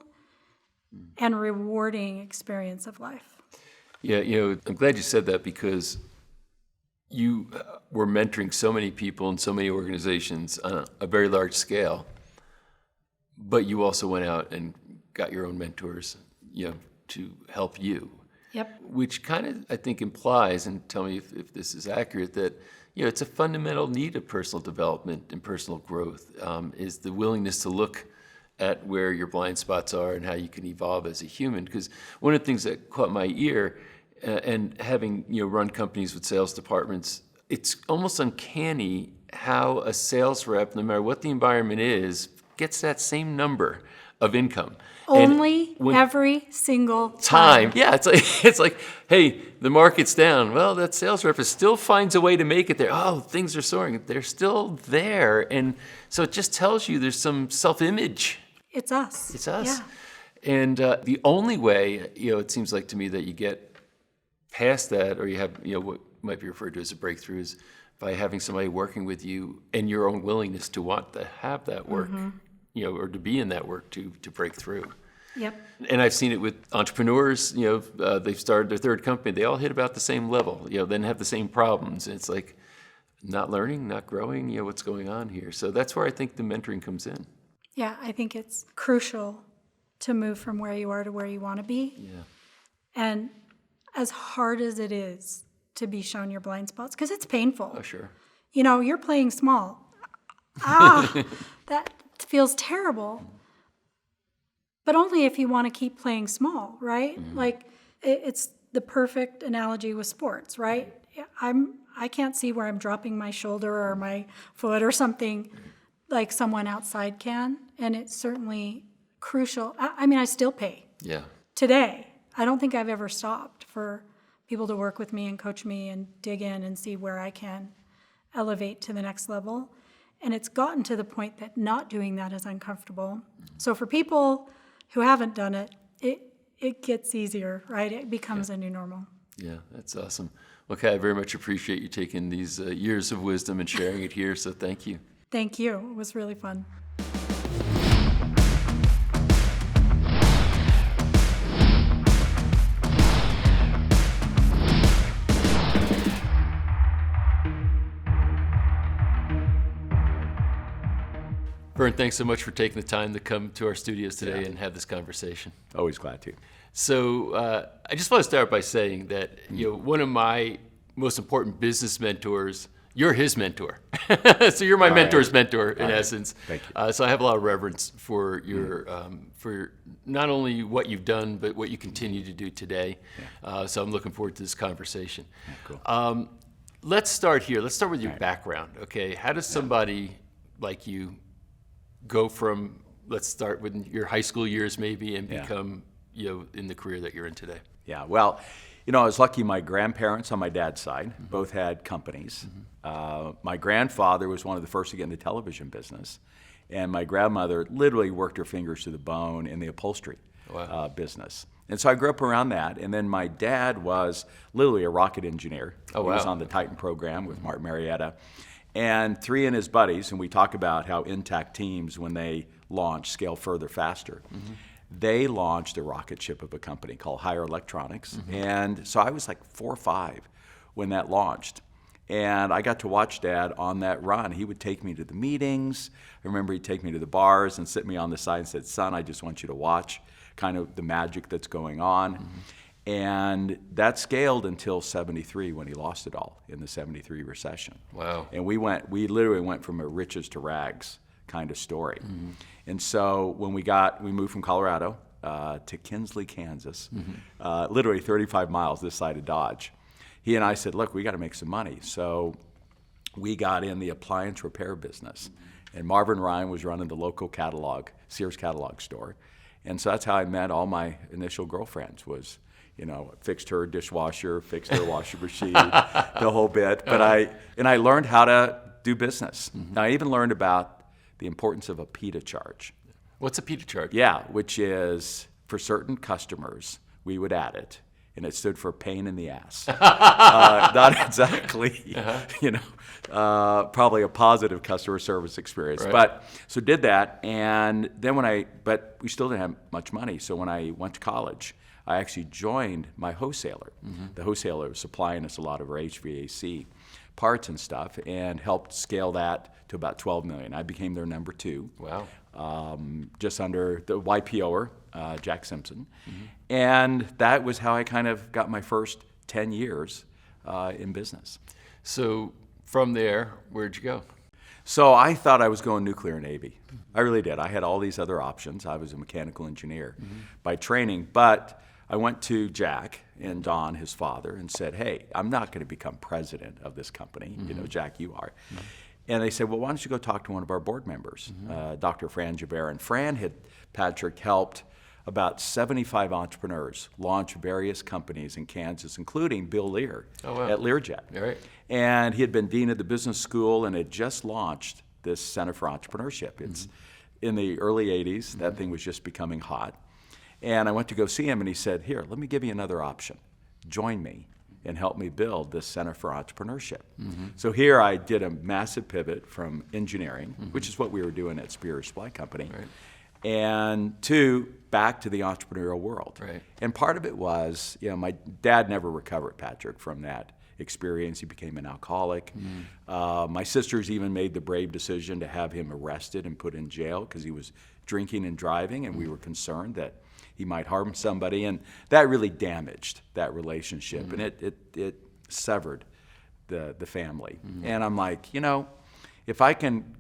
and rewarding experience of life. Yeah, I'm glad you said that because you were mentoring so many people and so many organizations on a very large scale, but you also went out and got your own mentors, to help you. Yep. Which kind of, I think, implies, and tell me if this is accurate, that it's a fundamental need of personal development and personal growth, is the willingness to look at where your blind spots are and how you can evolve as a human. Because one of the things that caught my ear, and having run companies with sales departments, it's almost uncanny how a sales rep, no matter what the environment is, gets that same number of income. Only every single time. Yeah, it's like, hey, the market's down. Well, that sales rep still finds a way to make it there. Oh, things are soaring. They're still there. And so it just tells you there's some self-image. It's us. It's us. Yeah. And the only way, it seems like to me that you get past that, or you have, what might be referred to as a breakthrough, is by having somebody working with you and your own willingness to want to have that work. Mm-hmm. Or to be in that work to break through. Yep. And I've seen it with entrepreneurs, they've started their third company, they all hit about the same level, then have the same problems. And it's like not learning, not growing, what's going on here? So that's where I think the mentoring comes in. Yeah, I think it's crucial to move from where you are to where you want to be. Yeah. And as hard as it is to be shown your blind spots, because it's painful. Oh, sure. You're playing small. That feels terrible, but only if you want to keep playing small, right? Mm-hmm. Like it's the perfect analogy with sports, right? I can't see where I'm dropping my shoulder or my foot or something like someone outside can, and it's certainly crucial. I still pay. Yeah. Today, I don't think I've ever stopped for people to work with me and coach me and dig in and see where I can elevate to the next level. And it's gotten to the point that not doing that is uncomfortable. So for people who haven't done it, it gets easier, right? It becomes a new normal. Yeah, that's awesome. Okay, I very much appreciate you taking these years of wisdom and sharing it here, so thank you. Thank you. It was really fun. Vern, thanks so much for taking the time to come to our studios today and have this conversation. Always glad to. So I just want to start by saying that one of my most important business mentors, you're his mentor. So you're my mentor's mentor in essence. Thank you. So I have a lot of reverence for your for not only what you've done but what you continue to do today. Yeah. So I'm looking forward to this conversation. Yeah, cool. Let's start here. Let's start with your background. Okay, how does somebody like you go from, let's start with your high school years maybe, and become, in the career that you're in today? Yeah, well, I was lucky. My grandparents on my dad's side both had companies. Mm-hmm. My grandfather was one of the first to get in the television business, and my grandmother literally worked her fingers to the bone in the upholstery business. And so I grew up around that, and then my dad was literally a rocket engineer. Oh, wow. He was on the Titan program with Martin Marietta. And three of his buddies, and we talk about how intact teams, when they launch, scale further, faster. Mm-hmm. They launched a rocket ship of a company called Higher Electronics. Mm-hmm. And so I was like 4 or 5 when that launched. And I got to watch Dad on that run. He would take me to the meetings. I remember he'd take me to the bars and sit me on the side and said, son, I just want you to watch kind of the magic that's going on. Mm-hmm. And that scaled until 73 when he lost it all in the 73 recession. Wow. And we literally went from a riches to rags kind of story. And so when we moved from Colorado to Kinsley, Kansas, literally 35 miles this side of Dodge. He and I said, look, we got to make some money. So we got in the appliance repair business. And Marvin Ryan was running the local Sears catalog store. And so that's how I met all my initial girlfriends was, fixed her dishwasher, fixed her washing machine, the whole bit. But I learned how to do business. I even learned about the importance of a PITA charge. What's a PITA charge? Yeah, which is for certain customers, we would add it, and it stood for pain in the ass. Not exactly, probably a positive customer service experience. Right. But so did that, and then but we still didn't have much money. So when I went to college, I actually joined my wholesaler. The wholesaler was supplying us a lot of our HVAC parts and stuff, and helped scale that to about $12 million. I became their number 2. Wow. Just under the YPOer, Jack Simpson. And that was how I kind of got my first 10 years in business. So from there, where'd you go? So I thought I was going nuclear Navy. I really did. I had all these other options. I was a mechanical engineer by training, but I went to Jack and Don, his father, and said, hey, I'm not going to become president of this company. Jack, you are. And they said, well, why don't you go talk to one of our board members, Dr. Fran Javert. And Fran had, Patrick, helped about 75 entrepreneurs launch various companies in Kansas, including Bill Lear at Learjet. Right. And he had been dean of the business school and had just launched this Center for Entrepreneurship. It's in the early 80s. That thing was just becoming hot. And I went to go see him, and he said, here, let me give you another option. Join me and help me build this Center for Entrepreneurship. So here I did a massive pivot from engineering, which is what we were doing at Spear Supply Company, and back to the entrepreneurial world. Right. And part of it was, my dad never recovered, Patrick, from that experience. He became an alcoholic. My sisters even made the brave decision to have him arrested and put in jail because he was drinking and driving, and we were concerned that he might harm somebody, and that really damaged that relationship, and it severed the family. And I'm like, if I can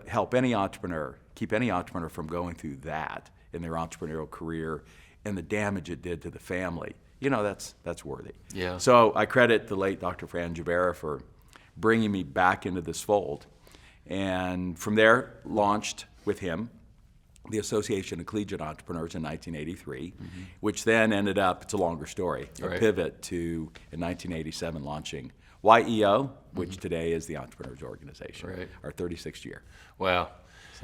help any entrepreneur, keep any entrepreneur from going through that in their entrepreneurial career and the damage it did to the family, that's worthy. Yeah. So I credit the late Dr. Fran Javert for bringing me back into this fold, and from there launched with him the Association of Collegiate Entrepreneurs in 1983, which then ended up, it's a longer story, a pivot to, in 1987, launching YEO, which today is the Entrepreneurs Organization, our 36th year. Wow.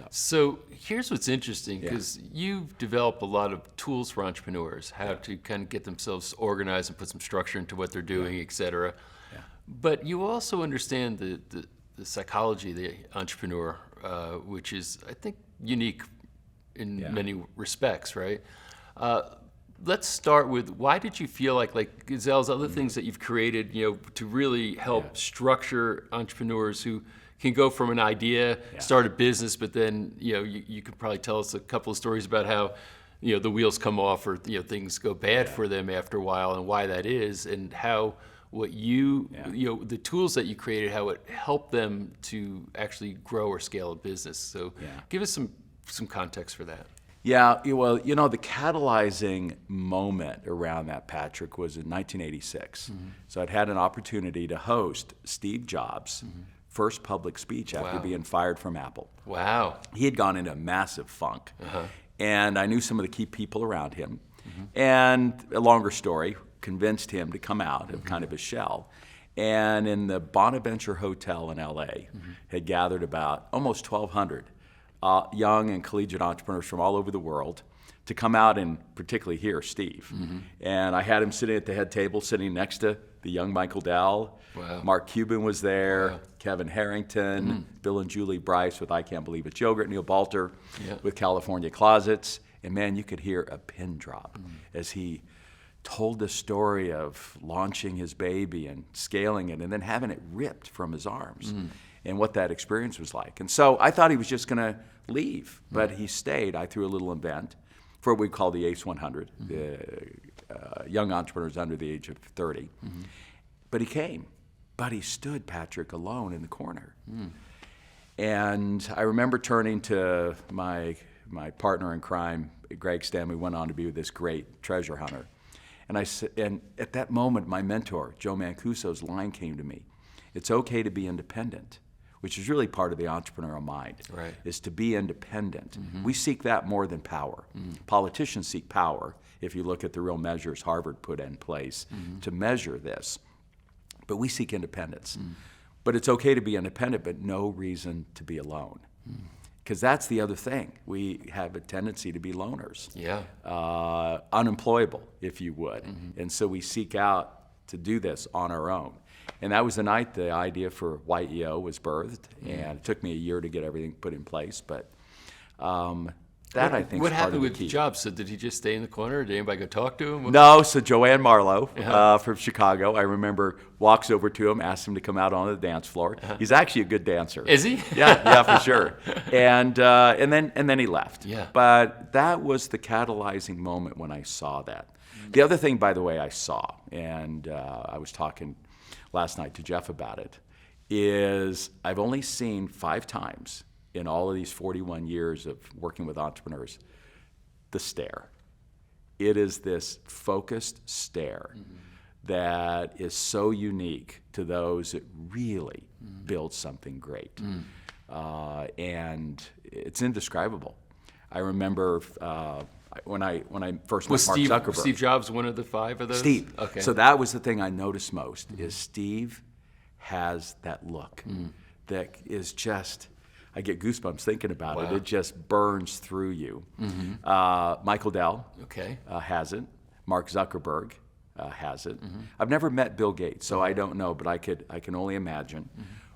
So here's what's interesting, because you've developed a lot of tools for entrepreneurs, how to kind of get themselves organized and put some structure into what they're doing, et cetera. But you also understand the psychology of the entrepreneur, which is, I think, unique in many respects, right? Let's start with, why did you feel like Gazelle's other things that you've created, to really help structure entrepreneurs who can go from an idea, start a business, but then, you could probably tell us a couple of stories about how, the wheels come off or, things go bad for them after a while, and why that is, and how what the tools that you created, how it helped them to actually grow or scale a business. So give us some context for that. Yeah, well, the catalyzing moment around that, Patrick, was in 1986. So I'd had an opportunity to host Steve Jobs' first public speech after being fired from Apple. Wow. He had gone into a massive funk, and I knew some of the key people around him. And a longer story, convinced him to come out of kind of his shell. And in the Bonaventure Hotel in LA, had gathered about almost 1,200 young and collegiate entrepreneurs from all over the world to come out, and particularly here, Steve. And I had him sitting at the head table, sitting next to the young Michael Dell. Wow. Mark Cuban was there, Kevin Harrington, Bill and Julie Bryce with I Can't Believe It's Yogurt, Neil Balter with California Closets. And man, you could hear a pin drop as he told the story of launching his baby and scaling it and then having it ripped from his arms and what that experience was like. And so I thought he was just going to leave, but he stayed. I threw a little event for what we call the ACE 100, the young entrepreneurs under the age of 30. But he came. But he stood, Patrick, alone in the corner. And I remember turning to my partner in crime, Greg Stanley, went on to be this great treasure hunter. And and at that moment, my mentor, Joe Mancuso's line came to me. It's okay to be independent, which is really part of the entrepreneurial mind, right, is to be independent. We seek that more than power. Politicians seek power, if you look at the real measures Harvard put in place to measure this. But we seek independence. But it's okay to be independent, but no reason to be alone. Because that's the other thing. We have a tendency to be loners. Yeah. Unemployable, if you would. And so we seek out to do this on our own. And that was the night the idea for YEO was birthed. And it took me a year to get everything put in place. But that, I think, What is part happened of the with key. Jobs? So did he just stay in the corner? Or did anybody go talk to him? No, so Joanne Marlowe from Chicago, I remember, walks over to him, asks him to come out on the dance floor. He's actually a good dancer. Is he? Yeah, for sure. And then he left. Yeah. But that was the catalyzing moment when I saw that. The other thing, by the way, I saw, and I was talking last night to Jeff about it, is I've only seen 5 times in all of these 41 years of working with entrepreneurs, the stare. It is this focused stare that is so unique to those that really build something great. And it's indescribable. I remember when I first Was met Mark Zuckerberg. Steve Jobs one of the 5 of those? Steve. Okay. So that was the thing I noticed most, is Steve has that look that is just, I get goosebumps thinking about it. Wow. It just burns through you. Michael Dell Okay. has it. Mark Zuckerberg has it. I've never met Bill Gates, so I don't know, but I can only imagine.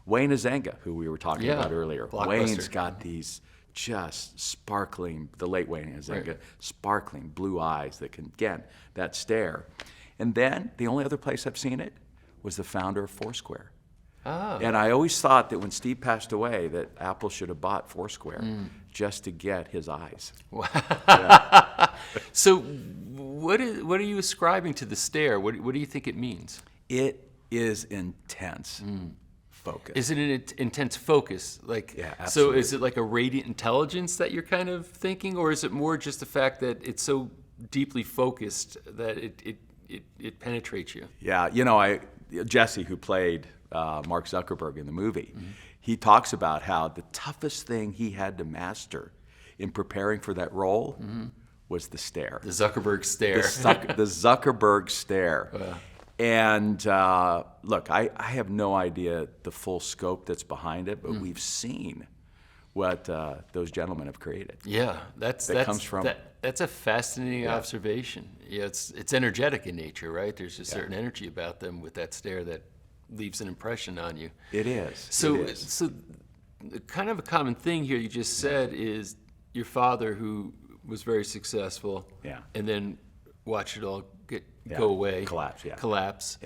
Wayne Azenga, who we were talking about earlier. Blockbuster. Wayne's got these just sparkling, the late Wayne Azenga, sparkling blue eyes that can, again, that stare. And then the only other place I've seen it was the founder of Foursquare. And I always thought that when Steve passed away that Apple should have bought Foursquare just to get his eyes. So what are you ascribing to the stare? What do you think it means? It is intense focus. Is it an intense focus? Like, Yeah, so absolutely. is it like a radiant intelligence that you're kind of thinking, or is it more just the fact that it's so deeply focused that it penetrates you? Yeah, Jesse, who played Mark Zuckerberg in the movie, he talks about how the toughest thing he had to master in preparing for that role was the stare. The Zuckerberg stare. The Zuckerberg stare. And look, I have no idea the full scope that's behind it, but we've seen what those gentlemen have created. Yeah, that's comes from- that's a fascinating observation. Yeah, it's energetic in nature, right? There's a certain energy about them with that stare that leaves an impression on you. It is. So, it is. so kind of a common thing here you just said is your father, who was very successful, and then watched it all go away, collapse,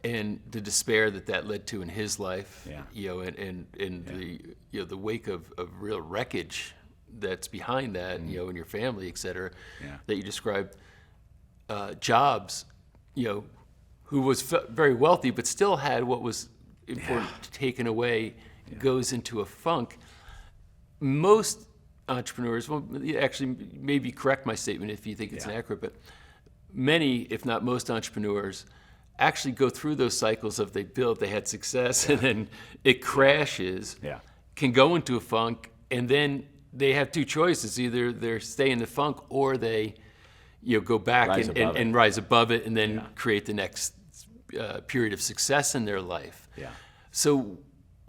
and the despair that led to in his life, and the wake of real wreckage that's behind that, in your family, et cetera, that you described. Jobs, who was very wealthy but still had what was important taken away, goes into a funk. Most entrepreneurs, well, actually, maybe correct my statement if you think it's inaccurate, but many, if not most entrepreneurs, actually go through those cycles of they had success, and then it crashes, can go into a funk, and then they have 2 choices. Either they stay in the funk or they go back and rise above it, and then create the next period of success in their life. So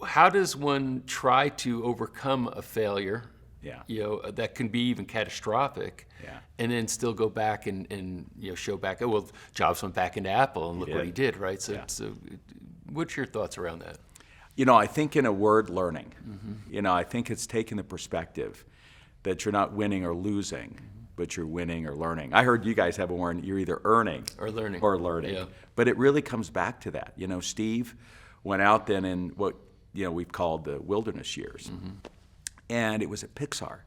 how does one try to overcome a failure, that can be even catastrophic, and then still go back and show back, well, Jobs went back into Apple, and look what he did, right? So what's your thoughts around that? I think in a word, learning. I think it's taking the perspective that you're not winning or losing, but you're winning or learning. I heard you guys have a word, you're either earning or learning. Yeah. But it really comes back to that. Steve went out then in what we've called the wilderness years. And it was at Pixar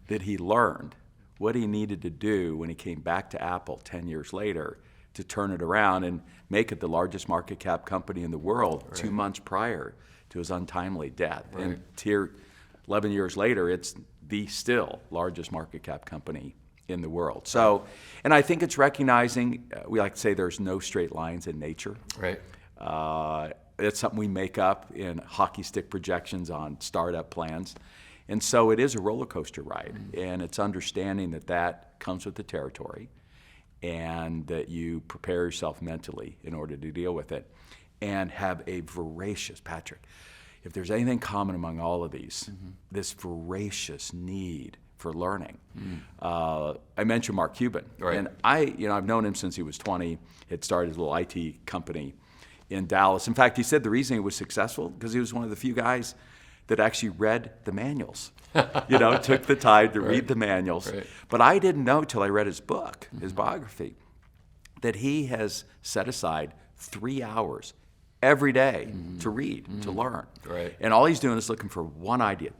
that he learned what he needed to do when he came back to Apple 10 years later to turn it around and make it the largest market cap company in the world 2 months prior to his untimely death. Right. And here, 11 years later, it's the still largest market cap company in the world. So, and I think it's recognizing, we like to say there's no straight lines in nature. Right. It's something we make up in hockey stick projections on startup plans. And so it is a roller coaster ride. And it's understanding that that comes with the territory and that you prepare yourself mentally in order to deal with it and have a voracious, Patrick, if there's anything common among all of these, this voracious need for learning. I mentioned Mark Cuban. Right. And I've known him since he was 20, had started his little IT company in Dallas. In fact, he said the reason he was successful because he was one of the few guys that actually read the manuals. Took the time to read the manuals. Right. But I didn't know till I read his book, his biography, that he has set aside 3 hours every day to read, to learn. Right. And all he's doing is looking for one idea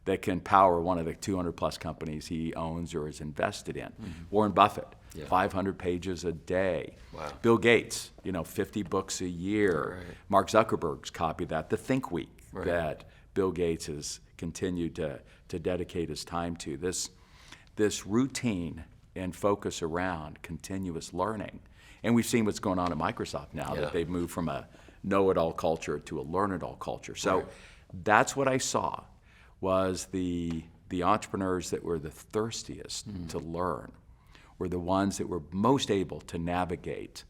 that can power one of the 200 plus companies he owns or is invested in. Warren Buffett, 500 pages a day. Wow. Bill Gates, 50 books a year. Right. Mark Zuckerberg's copied that. The Think Week Right. that Bill Gates has continued to dedicate his time to. This routine and focus around continuous learning. And we've seen what's going on at Microsoft now, that they've moved from a know-it-all culture to a learn-it-all culture. So that's what I saw, was the entrepreneurs that were the thirstiest to learn were the ones that were most able to navigate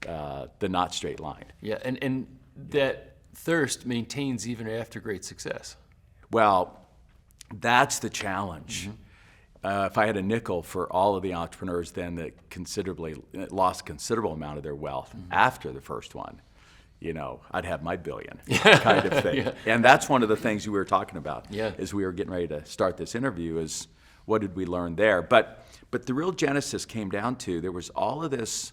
the not straight line. Yeah, and that thirst maintains even after great success. Well, that's the challenge. If I had a nickel for all of the entrepreneurs then that lost a considerable amount of their wealth after the first one, I'd have my billion kind of thing. And that's one of the things we were talking about as we were getting ready to start this interview is what did we learn there? But the real genesis came down to there was all of this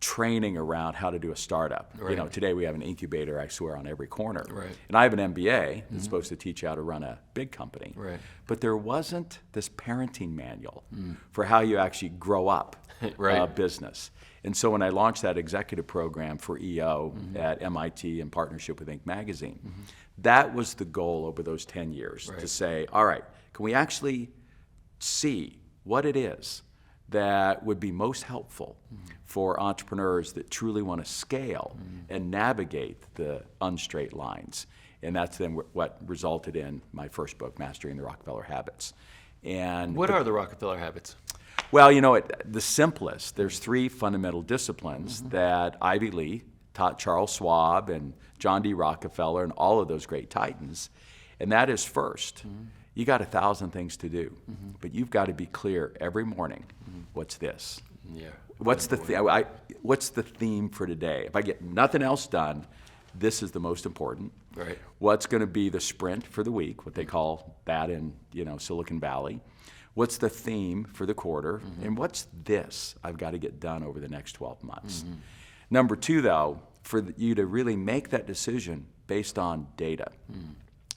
training around how to do a startup. Right. Today we have an incubator, I swear, on every corner. Right. And I have an MBA that's supposed to teach you how to run a big company. Right. But there wasn't this parenting manual for how you actually grow up a business. And so when I launched that executive program for EO at MIT in partnership with Inc. magazine, that was the goal over those 10 years to say, all right, can we actually see what it is that would be most helpful for entrepreneurs that truly want to scale and navigate the unstraight lines. And that's then what resulted in my first book, Mastering the Rockefeller Habits. And What are the Rockefeller habits? well, the simplest, there's 3 fundamental disciplines that Ivy Lee taught Charles Schwab and John D. Rockefeller and all of those great titans. And that is first, you got 1,000 things to do, but you've got to be clear every morning, what's this? Yeah. What's the theme for today? If I get nothing else done, this is the most important. Right. What's going to be the sprint for the week, what they call that in Silicon Valley? What's the theme for the quarter? And what's this I've got to get done over the next 12 months? Number 2, though, for you to really make that decision based on data.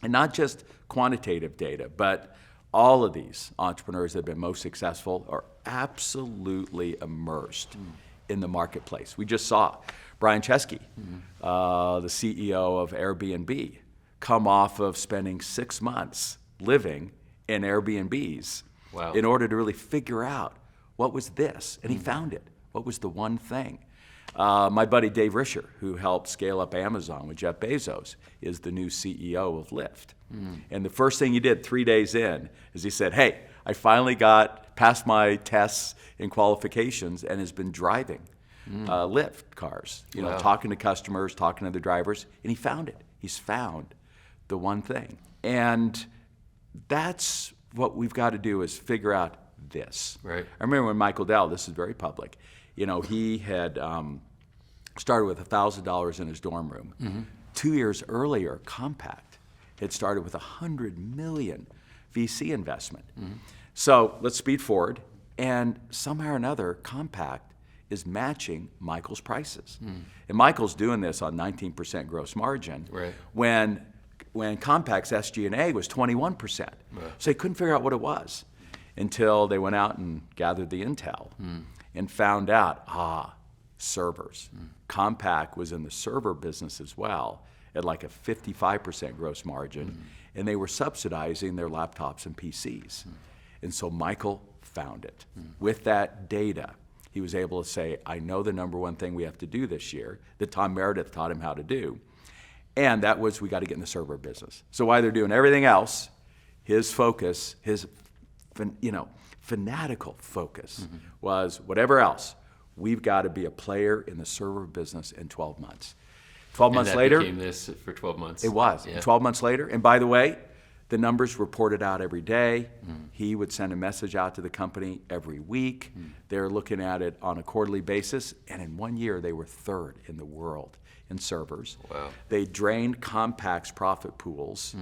And not just quantitative data, but all of these entrepreneurs that have been most successful are absolutely immersed in the marketplace. We just saw Brian Chesky, the CEO of Airbnb, come off of spending 6 months living in Airbnbs in order to really figure out what was this. And he found it. What was the one thing? My buddy Dave Risher, who helped scale up Amazon with Jeff Bezos, is the new CEO of Lyft. And the first thing he did 3 days in is he said, hey, I finally got past my tests and qualifications and has been driving Lyft cars, talking to customers, talking to the drivers, and he found it. He's found the one thing. And that's what we've got to do is figure out this. Right. I remember when Michael Dell, this is very public, he had started with $1,000 in his dorm room. 2 years earlier, Compaq had started with $100 million VC investment. So let's speed forward, and somehow or another, Compaq is matching Michael's prices. And Michael's doing this on 19% gross margin when Compaq's SG&A was 21%. So he couldn't figure out what it was. until they went out and gathered the intel and found out, servers. Compaq was in the server business as well at like a 55% gross margin, and they were subsidizing their laptops and PCs. And so Michael found it. With that data, he was able to say, I know the number one thing we have to do this year that Tom Meredith taught him how to do, and that was we got to get in the server business. So while they're doing everything else, his focus, his fanatical focus was whatever else, we've got to be a player in the server business in 12 months. 12 months later, became this for 12 months. It was. Yeah. 12 months later, and by the way, the numbers reported out every day. He would send a message out to the company every week. They're looking at it on a quarterly basis, and in 1 year, they were third in the world in servers. Wow. They drained Compaq's profit pools,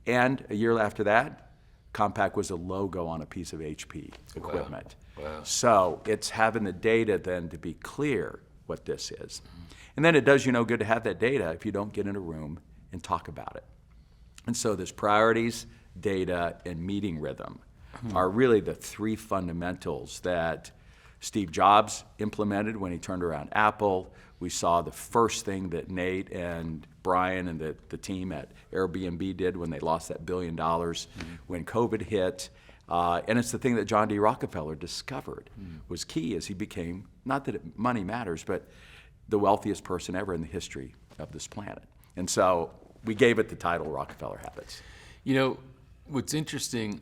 and a year after that, Compaq was a logo on a piece of HP equipment. Wow. So it's having the data then to be clear what this is. And then it does you no good to have that data if you don't get in a room and talk about it. And so there's priorities, data, and meeting rhythm are really the three fundamentals that Steve Jobs implemented when he turned around Apple. We saw the first thing that Nate and Brian and the team at Airbnb did when they lost that $1 billion when COVID hit. And it's the thing that John D. Rockefeller discovered was key as he became, not that money matters, but the wealthiest person ever in the history of this planet. And so we gave it the title Rockefeller Habits. You know, what's interesting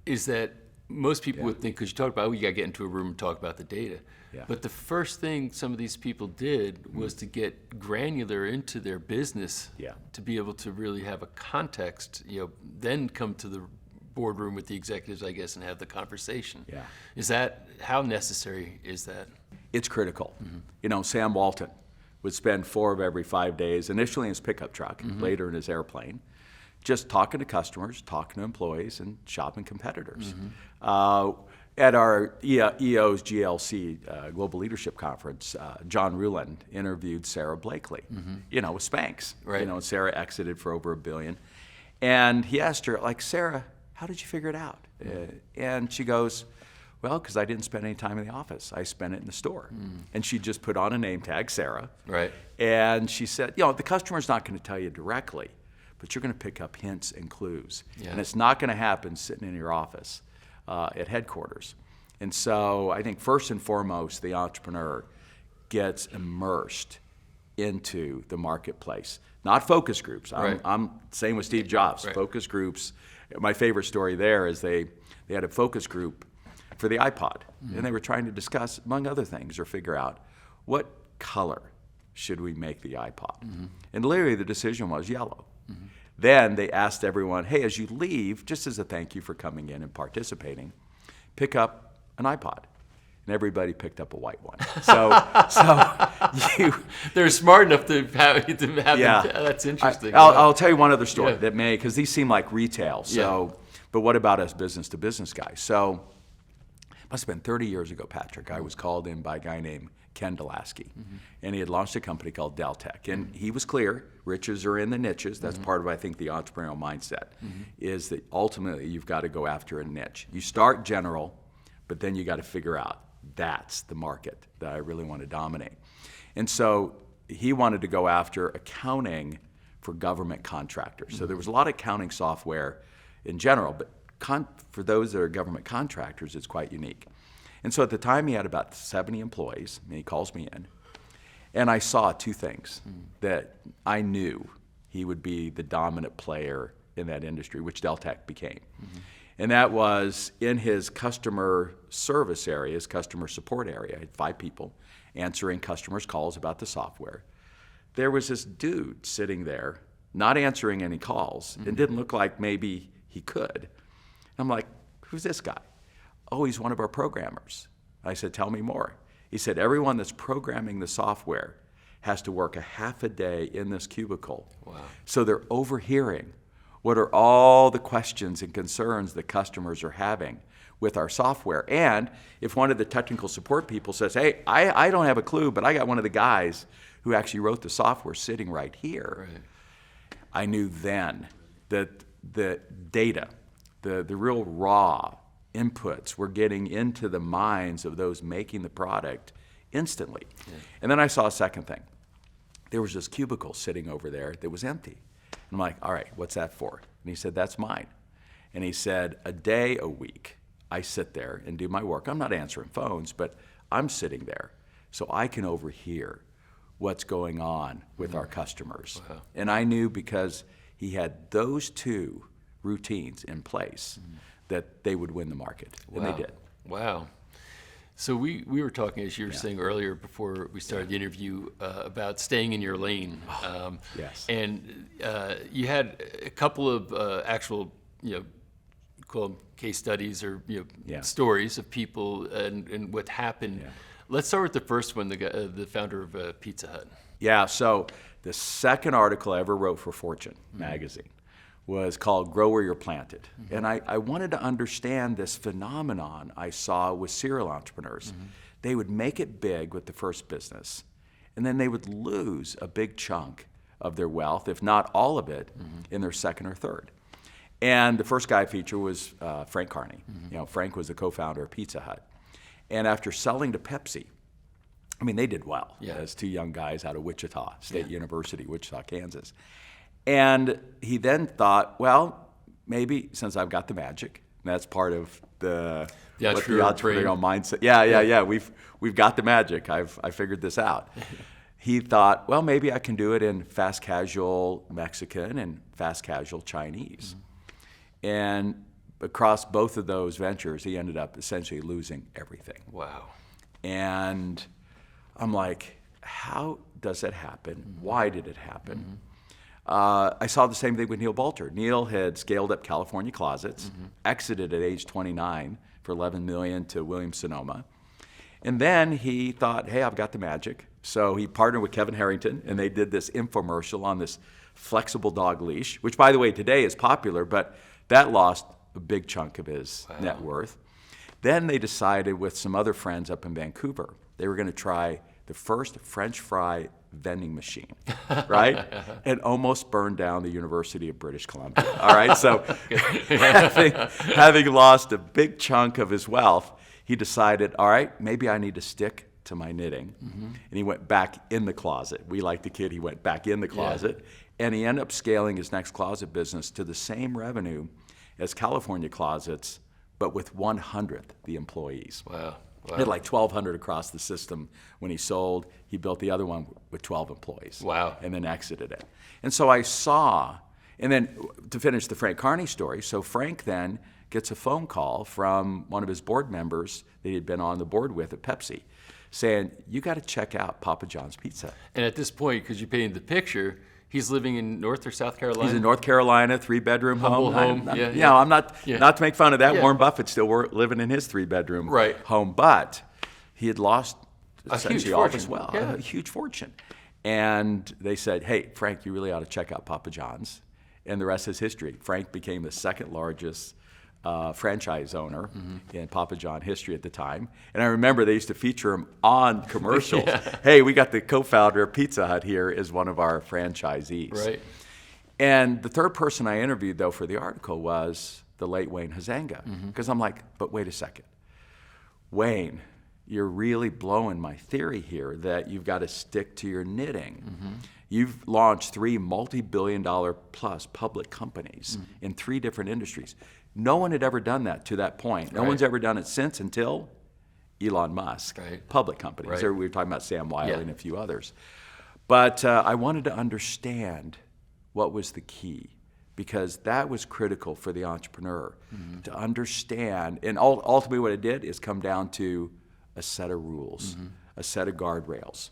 is that most people would think, because you talk about, you got to get into a room and talk about the data. Yeah. But the first thing some of these people did was to get granular into their business to be able to really have a context, then come to the boardroom with the executives, I guess, and have the conversation. Yeah. Is that, how necessary is that? It's critical. Sam Walton would spend 4 of every 5 days, initially in his pickup truck, later in his airplane, just talking to customers, talking to employees, and shopping competitors. At our EO's GLC Global Leadership Conference, John Ruland interviewed Sarah Blakely, with Spanx. Right. Sarah exited for over $1 billion. And he asked her, Sarah, how did you figure it out? And she goes, well, because I didn't spend any time in the office. I spent it in the store. And she just put on a name tag, Sarah. Right. And she said, the customer's not going to tell you directly, but you're going to pick up hints and clues. Yeah. And it's not going to happen sitting in your office at headquarters. And so I think first and foremost, the entrepreneur gets immersed into the marketplace. Not focus groups. I'm same with Steve Jobs. Right. Focus groups. My favorite story there is they had a focus group for the iPod, and they were trying to discuss, among other things, or figure out what color should we make the iPod. And literally the decision was yellow. Then they asked everyone, hey, as you leave, just as a thank you for coming in and participating, pick up an iPod. And everybody picked up a white one. They're smart enough to have that's interesting. I'll tell you one other story that because these seem like retail. But what about us business to business guys? So must have been 30 years ago, Patrick. I was called in by a guy named Ken Delasky, and he had launched a company called Deltec. And he was clear, riches are in the niches. That's part of, I think, the entrepreneurial mindset, is that ultimately you've got to go after a niche. You start general, but then you got to figure out that's the market that I really want to dominate. And so he wanted to go after accounting for government contractors. So there was a lot of accounting software in general, but for those that are government contractors, it's quite unique. And so at the time, he had about 70 employees, and he calls me in. And I saw two things that I knew he would be the dominant player in that industry, which Deltec became. And that was in his customer service area, his customer support area. I had 5 people answering customers' calls about the software. There was this dude sitting there, not answering any calls, and didn't look like maybe he could. I'm like, who's this guy? Oh, he's one of our programmers. I said, tell me more. He said, everyone that's programming the software has to work a half a day in this cubicle. Wow. So they're overhearing what are all the questions and concerns that customers are having with our software. And if one of the technical support people says, hey, I don't have a clue, but I got one of the guys who actually wrote the software sitting right here. Right. I knew then that the data the real raw inputs were getting into the minds of those making the product instantly. Yeah. And then I saw a second thing. There was this cubicle sitting over there that was empty. And I'm like, all right, what's that for? And he said, that's mine. And he said, a day a week, I sit there and do my work. I'm not answering phones, but I'm sitting there so I can overhear what's going on with our customers. Wow. And I knew because he had those two routines in place that they would win the market, and they did. Wow. So we were talking, as you were saying earlier before we started the interview, about staying in your lane. Yes. And you had a couple of actual, call them case studies or stories of people and what happened. Yeah. Let's start with the first one, the founder of Pizza Hut. Yeah, so the second article I ever wrote for Fortune magazine was called Grow Where You're Planted. And I wanted to understand this phenomenon I saw with serial entrepreneurs. They would make it big with the first business, and then they would lose a big chunk of their wealth, if not all of it, in their second or third. And the first guy I featured was Frank Carney. Frank was the co-founder of Pizza Hut. And after selling to Pepsi, I mean, they did well as two young guys out of Wichita State University, Wichita, Kansas. And he then thought, well, maybe since I've got the magic, and that's part of the entrepreneurial mindset. Yeah. We've got the magic. I figured this out. He thought, well, maybe I can do it in fast casual Mexican and fast casual Chinese. And across both of those ventures, he ended up essentially losing everything. Wow. And I'm like, how does that happen? Why did it happen? I saw the same thing with Neil Bolter. Neil had scaled up California Closets, exited at age 29 for $11 million to Williams-Sonoma. And then he thought, hey, I've got the magic. So he partnered with Kevin Harrington, and they did this infomercial on this flexible dog leash, which, by the way, today is popular, but that lost a big chunk of his net worth. Then they decided with some other friends up in Vancouver, they were going to try the first French fry vending machine, right? And almost burned down the University of British Columbia, all right? So having lost a big chunk of his wealth, he decided, all right, maybe I need to stick to my knitting. And he went back in the closet. We like the kid, he went back in the closet. And he ended up scaling his next closet business to the same revenue as California Closets, but with 100th the employees. Wow. He had like 1,200 across the system when he sold. He built the other one with 12 employees. Wow. And then exited it. And so I saw, and then to finish the Frank Carney story, so Frank then gets a phone call from one of his board members that he had been on the board with at Pepsi saying, you got to check out Papa John's Pizza. And at this point, because you painted the picture, he's living in North or South Carolina? He's in North Carolina, 3-bedroom home. I'm not to make fun of that. Warren Buffett's still living in his 3-bedroom home, but he had lost essentially all of his wealth, a huge fortune. And they said, hey, Frank, you really ought to check out Papa John's. And the rest is history. Frank became the second largest franchise owner in Papa John history at the time. And I remember they used to feature him on commercials. Hey, we got the co-founder of Pizza Hut here as one of our franchisees. Right. And the third person I interviewed, though, for the article was the late Wayne Huizenga. Because I'm like, but wait a second. Wayne, you're really blowing my theory here that you've got to stick to your knitting. You've launched 3 multi-billion-dollar plus public companies in 3 different industries. No one had ever done that to that point. No one's ever done it since until Elon Musk, public companies. We were talking about Sam Wiley and a few others. But I wanted to understand what was the key, because that was critical for the entrepreneur to understand. And ultimately what it did is come down to a set of rules, a set of guardrails.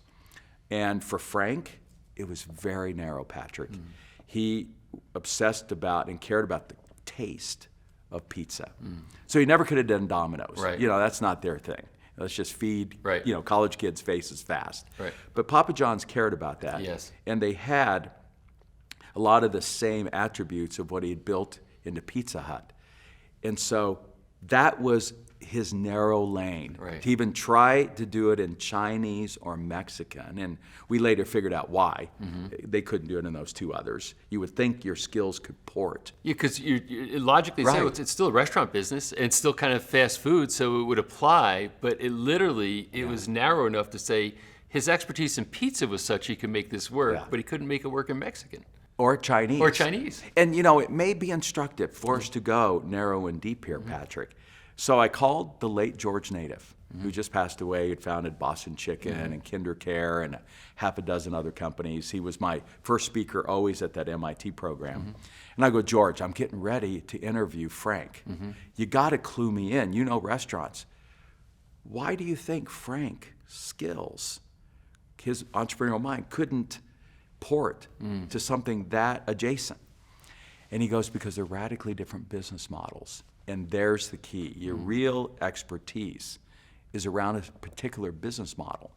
And for Frank, it was very narrow, Patrick. He obsessed about and cared about the taste of pizza. So he never could have done Domino's. That's not their thing. Let's just feed college kids' faces fast. But Papa John's cared about that. And they had a lot of the same attributes of what he had built into Pizza Hut. And so That was his narrow lane. Right. To even try to do it in Chinese or Mexican, and we later figured out why. They couldn't do it in those two others. You would think your skills could port. Yeah, because you logically say, Right. well, it's still a restaurant business and it's still kind of fast food, so it would apply. But it was narrow enough to say his expertise in pizza was such he could make this work, Yeah. but he couldn't make it work in Mexican Or Chinese. or Chinese. And it may be instructive for us to go narrow and deep here, Patrick. So I called the late George Native, who just passed away. Had founded Boston Chicken and Kinder Care and half a dozen other companies. He was my first speaker always at that MIT program. And I go, George, I'm getting ready to interview Frank. You got to clue me in. You know restaurants. Why do you think Frank's skills, his entrepreneurial mind, couldn't port to something that adjacent? And he goes, because they're radically different business models. And there's the key. Your real expertise is around a particular business model.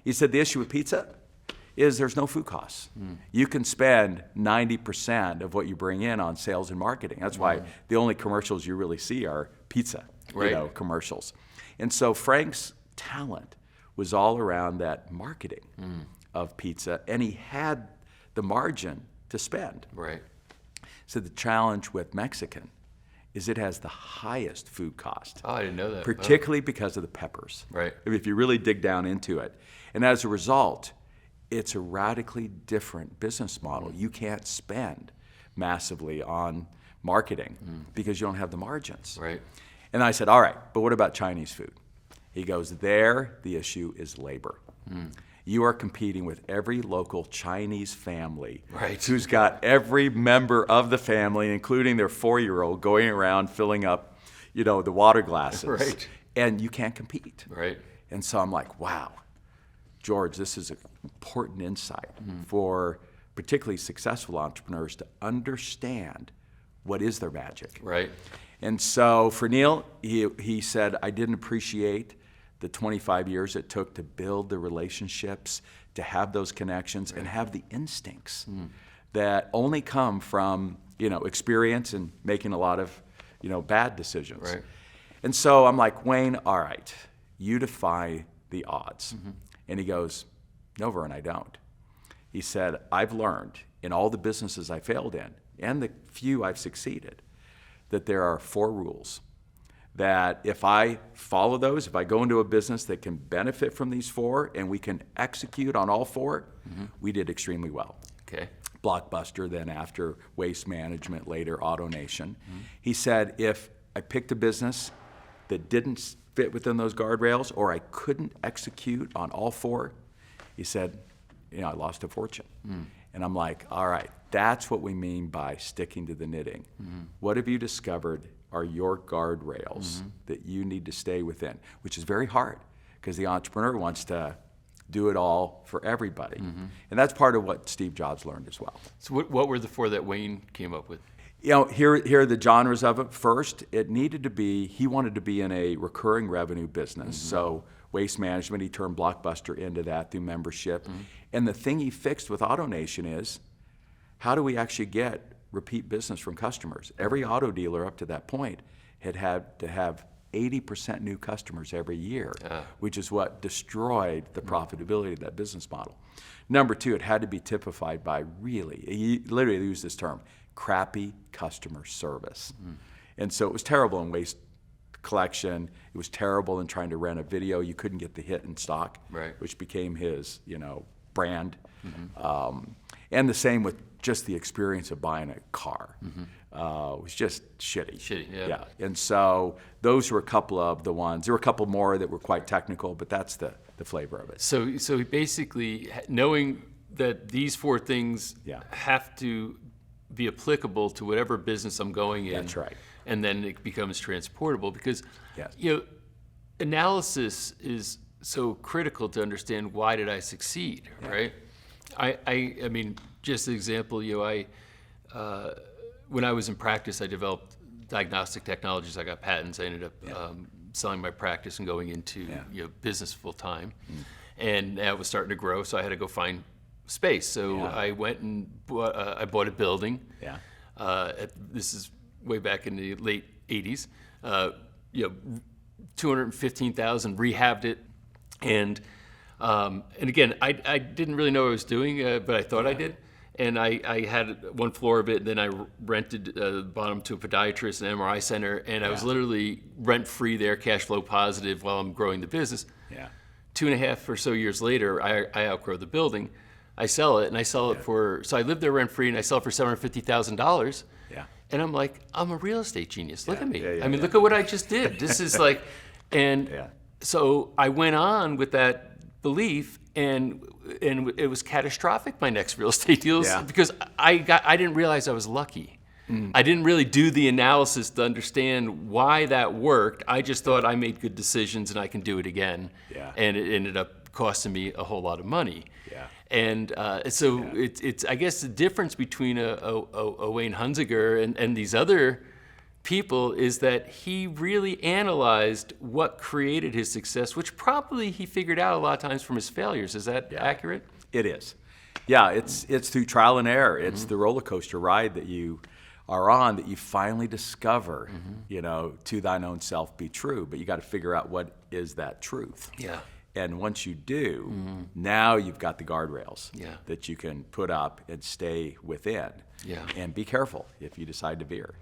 He said the issue with pizza is there's no food costs. You can spend 90% of what you bring in on sales and marketing. That's why the only commercials you really see are pizza commercials. And so Frank's talent was all around that marketing of pizza, and he had the margin to spend. Right. So the challenge with Mexican is it has the highest food cost. Oh, I didn't know that. Particularly because of the peppers. Right. I mean, if you really dig down into it. And as a result, it's a radically different business model. You can't spend massively on marketing because you don't have the margins. Right. And I said, all right, but what about Chinese food? He goes, there, the issue is labor. You are competing with every local Chinese family who's got every member of the family, including their 4-year-old, going around filling up, the water glasses. Right. And you can't compete. Right. And so I'm like, wow, George, this is an important insight for particularly successful entrepreneurs to understand what is their magic. Right. And so for Neil, he said, I didn't appreciate the 25 years it took to build the relationships, to have those connections, and have the instincts that only come from experience and making a lot of bad decisions. Right. And so I'm like, Wayne, all right, you defy the odds. And he goes, no, Vern, I don't. He said, I've learned in all the businesses I failed in and the few I've succeeded that there are 4 rules. That if I follow those, if I go into a business that can benefit from these 4 and we can execute on all 4, we did extremely well. Okay. Blockbuster, then after Waste Management, later AutoNation. He said if I picked a business that didn't fit within those guardrails or I couldn't execute on all 4, he said, I lost a fortune. And I'm like, all right, that's what we mean by sticking to the knitting. What have you discovered are your guardrails that you need to stay within, which is very hard because the entrepreneur wants to do it all for everybody. And that's part of what Steve Jobs learned as well. So what were the 4 that Wayne came up with? Here are the genres of it. First, it needed to be, he wanted to be in a recurring revenue business. So Waste Management, he turned Blockbuster into that through membership. And the thing he fixed with AutoNation is, how do we actually get repeat business from customers? Every auto dealer up to that point had to have 80% new customers every year, which is what destroyed the profitability of that business model. Number 2, it had to be typified by he literally used this term, crappy customer service. And so it was terrible in waste collection. It was terrible in trying to rent a video. You couldn't get the hit in stock, which became his brand. And the same with just the experience of buying a car. It was just shitty. Yeah. And so those were a couple of the ones. There were a couple more that were quite technical, but that's the flavor of it. So basically, knowing that these 4 things have to be applicable to whatever business I'm going in. That's right. And then it becomes transportable because, analysis is so critical to understand why did I succeed, right? I mean, just an example, when I was in practice, I developed diagnostic technologies. I got patents. I ended up selling my practice and going into business full time, and that was starting to grow. So I had to go find space. So I went and I bought a building. This is way back in the late '80s. $215,000, rehabbed it, and again, I didn't really know what I was doing, but I thought I did. And I had one floor of it, and then I rented the bottom to a podiatrist and MRI center, and I was literally rent-free there, cash flow positive while I'm growing the business. Yeah. 2.5 or so years later, I outgrow the building. I sell it, and I sell it for, so I live there rent-free, and I sell it for $750,000. Yeah. And I'm like, I'm a real estate genius. Look at me. Yeah, I mean, look at what I just did. This is like, and so I went on with that belief, and it was catastrophic, my next real estate deals, because I didn't realize I was lucky. I didn't really do the analysis to understand why that worked. I just thought I made good decisions and I can do it again. Yeah. And it ended up costing me a whole lot of money. Yeah. And so it's I guess the difference between a Wayne Hunziker and these other people is that he really analyzed what created his success, which probably he figured out a lot of times from his failures. Is that accurate? It is. Yeah, it's through trial and error. It's the roller coaster ride that you are on that you finally discover, to thine own self be true. But you got to figure out what is that truth. Yeah. And once you do, now you've got the guardrails that you can put up and stay within. Yeah. And be careful if you decide to veer.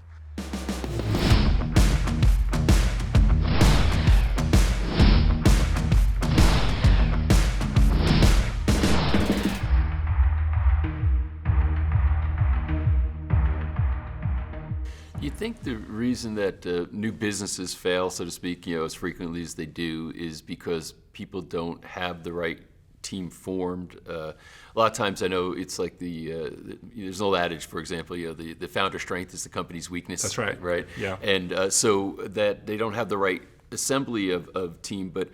You think the reason that new businesses fail, so to speak, as frequently as they do, is because people don't have the right team formed? A lot of times, I know it's like there's an old adage, for example, the founder strength is the company's weakness. That's right. Right. Yeah. And so that they don't have the right assembly of team, but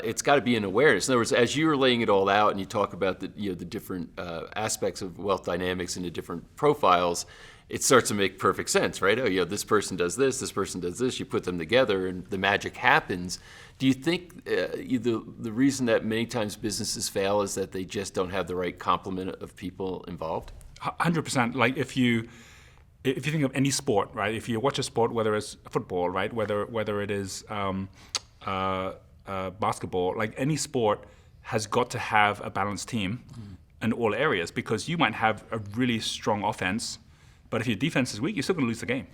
it's got to be an awareness. In other words, as you were laying it all out, and you talk about the different aspects of wealth dynamics and the different profiles, it starts to make perfect sense, right? Oh, this person does this person does this. You put them together, and the magic happens. Do you think the reason that many times businesses fail is that they just don't have the right complement of people involved? 100%. Like if you think of any sport, right? If you watch a sport, whether it's football, right? Whether it is basketball, like any sport has got to have a balanced team in all areas, because you might have a really strong offense, but if your defense is weak, you're still going to lose the game.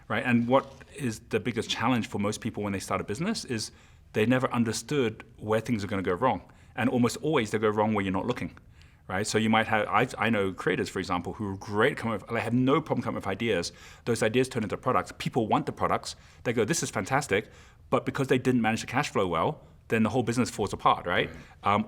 Right? And what is the biggest challenge for most people when they start a business is they never understood where things are going to go wrong. And almost always they go wrong where you're not looking. Right? So you might have, I know creators, for example, who are great, they have no problem coming up with ideas. Those ideas turn into products. People want the products. They go, this is fantastic. But because they didn't manage the cash flow well, then the whole business falls apart, right?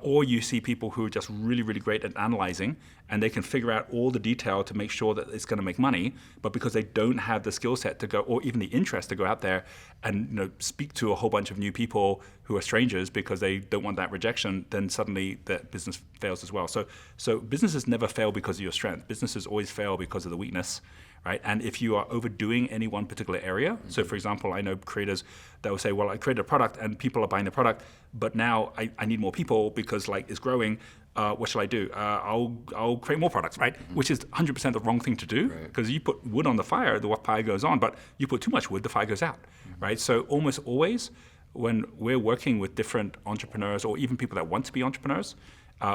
Or you see people who are just really, really great at analyzing, and they can figure out all the detail to make sure that it's going to make money, but because they don't have the skill set to go, or even the interest to go out there and speak to a whole bunch of new people who are strangers because they don't want that rejection, then suddenly the business fails as well. So businesses never fail because of your strength. Businesses always fail because of the weakness. Right? And if you are overdoing any one particular area, so for example, I know creators that will say, well, I created a product and people are buying the product, but now I need more people because it's growing. What shall I do? I'll create more products, right? Which is 100% the wrong thing to do, because you put wood on the fire, the fire goes on, but you put too much wood, the fire goes out, right? So almost always when we're working with different entrepreneurs or even people that want to be entrepreneurs,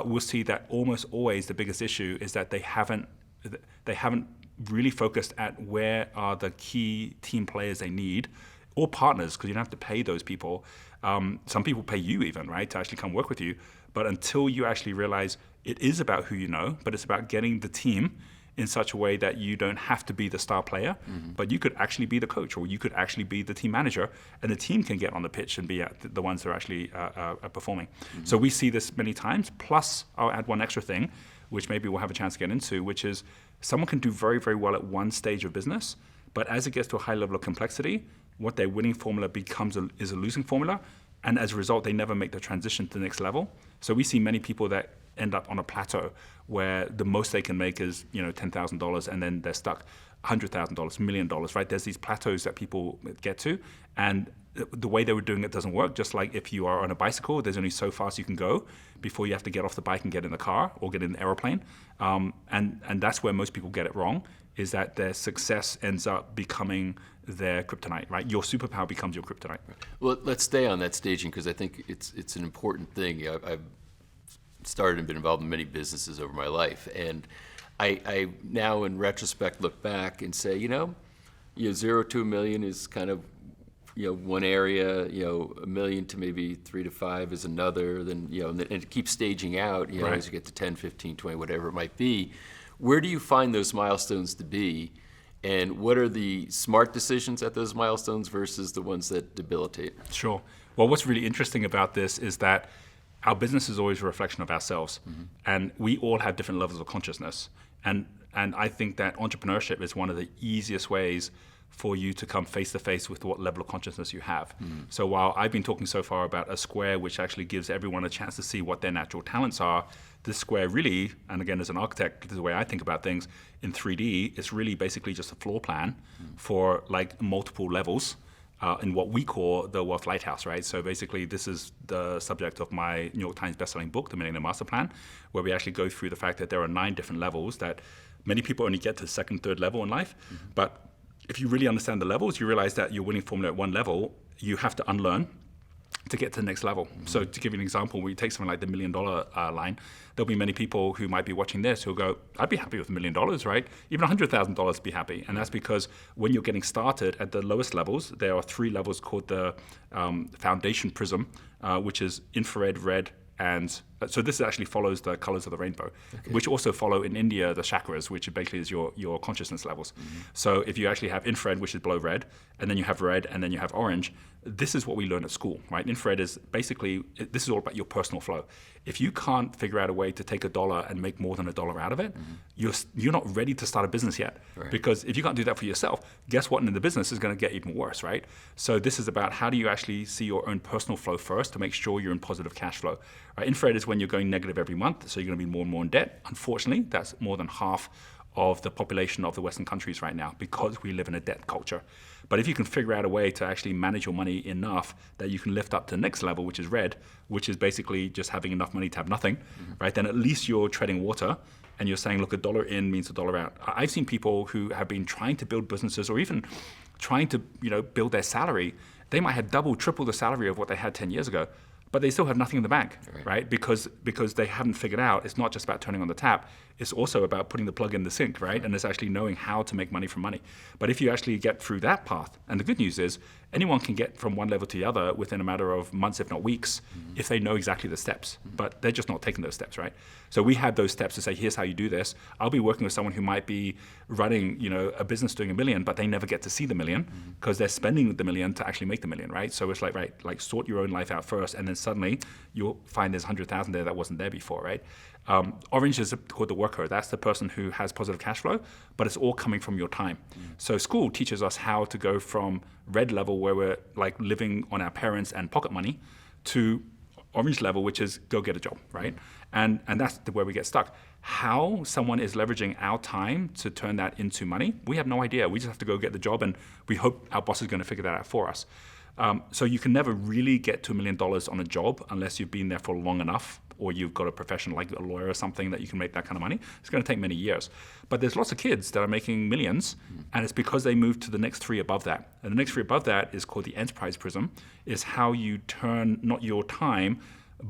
we'll see that almost always the biggest issue is that they haven't really focused at where are the key team players they need, or partners, because you don't have to pay those people. Some people pay you even, right, to actually come work with you. But until you actually realize it is about who you know, but it's about getting the team in such a way that you don't have to be the star player, but you could actually be the coach, or you could actually be the team manager, and the team can get on the pitch and be the ones that are actually performing. So we see this many times. Plus, I'll add one extra thing, which maybe we'll have a chance to get into, which is someone can do very, very well at one stage of business, but as it gets to a high level of complexity, what their winning formula is a losing formula, and as a result, they never make the transition to the next level. So we see many people that end up on a plateau where the most they can make is $10,000, and then they're stuck. $100,000, $1 million, right? There's these plateaus that people get to, and the way they were doing it doesn't work. Just like if you are on a bicycle, there's only so fast you can go before you have to get off the bike and get in the car or get in the aeroplane. And that's where most people get it wrong. is that their success ends up becoming their kryptonite, right? Your superpower becomes your kryptonite. Well, let's stay on that staging because I think it's an important thing. I've started and been involved in many businesses over my life, and I now in retrospect look back and say, 0 to $1 million is kind of one area, $1 million to maybe 3 to 5 is another, then and it keeps staging out, Right. as you get to 10, 15, 20, whatever it might be. Where do you find those milestones to be? And what are the smart decisions at those milestones versus the ones that debilitate? Sure. Well, what's really interesting about this is that our business is always a reflection of ourselves, and we all have different levels of consciousness. And I think that entrepreneurship is one of the easiest ways for you to come face to face with what level of consciousness you have. So while I've been talking so far about a square which actually gives everyone a chance to see what their natural talents are, this square really, and again as an architect, this is the way I think about things, in 3D, it's really basically just a floor plan for like multiple levels in what we call the Wealth Lighthouse, right? So basically this is the subject of my New York Times bestselling book, The Millionaire Master Plan, where we actually go through the fact that there are 9 different levels that many people only get to the second, third level in life. But if you really understand the levels, you realize that your winning formula at one level, you have to unlearn to get to the next level. So to give you an example, when you take something like the $1 million line, there'll be many people who might be watching this who'll go, I'd be happy with $1 million, right? Even $100,000 to be happy. And that's because when you're getting started at the lowest levels, there are 3 levels called the foundation prism, which is infrared, red, and so this actually follows the colors of the rainbow, which also follow in India the chakras, which basically is your consciousness levels. So if you actually have infrared, which is below red, and then you have red, and then you have orange, this is what we learn at school, right? Infrared is basically, this is all about your personal flow. If you can't figure out a way to take $1 and make more than $1 out of it, you're not ready to start a business yet. Right. Because if you can't do that for yourself, guess what? In the business is going to get even worse, right? So this is about how do you actually see your own personal flow first to make sure you're in positive cash flow. Right? Infrared is when you're going negative every month, so you're going to be more and more in debt. Unfortunately, that's more than half of the population of the Western countries right now because we live in a debt culture. But if you can figure out a way to actually manage your money enough that you can lift up to the next level, which is red, which is basically just having enough money to have nothing, right? Then at least you're treading water and you're saying, look, $1 in means $1 out. I've seen people who have been trying to build businesses or even trying to build their salary. They might have double, triple the salary of what they had 10 years ago, but they still have nothing in the bank, right? Because they haven't figured out it's not just about turning on the tap, it's also about putting the plug in the sink, right? And it's actually knowing how to make money from money. But if you actually get through that path, and the good news is anyone can get from one level to the other within a matter of months, if not weeks, if they know exactly the steps, but they're just not taking those steps, right? So we have those steps to say, here's how you do this. I'll be working with someone who might be running, a business doing $1 million, but they never get to see the $1 million because they're spending the $1 million to actually make the $1 million, right? So it's like sort your own life out first, and then suddenly you'll find there's 100,000 there that wasn't there before, right? Orange is called the worker. That's the person who has positive cash flow, but it's all coming from your time. So school teaches us how to go from red level, where we're like living on our parents and pocket money, to orange level, which is go get a job, right? And that's where we get stuck. How someone is leveraging our time to turn that into money, we have no idea. We just have to go get the job, and we hope our boss is going to figure that out for us. So you can never really get to $1 million on a job unless you've been there for long enough, or you've got a profession like a lawyer or something that you can make that kind of money. It's going to take many years. But there's lots of kids that are making millions, and it's because they moved to the next 3 above that. And the next 3 above that is called the enterprise prism, is how you turn not your time,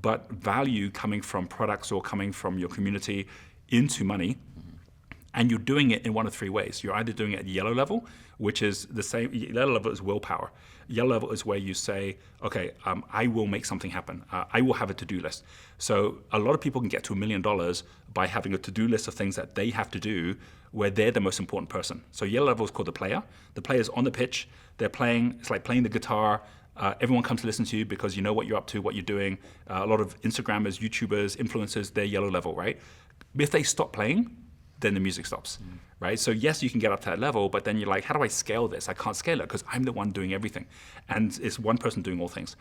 but value coming from products or coming from your community into money. And you're doing it in one of 3 ways. You're either doing it at yellow level, which is the same. Yellow level is willpower. Yellow level is where you say, okay, I will make something happen. I will have a to-do list. So a lot of people can get to $1 million by having a to-do list of things that they have to do where they're the most important person. So yellow level is called the player. The player's on the pitch. They're playing. It's like playing the guitar. Everyone comes to listen to you because you know what you're up to, what you're doing. A lot of Instagrammers, YouTubers, influencers, they're yellow level, right? If they stop playing, then the music stops, right? So yes, you can get up to that level, but then you're like, how do I scale this? I can't scale it because I'm the one doing everything. And it's one person doing all things.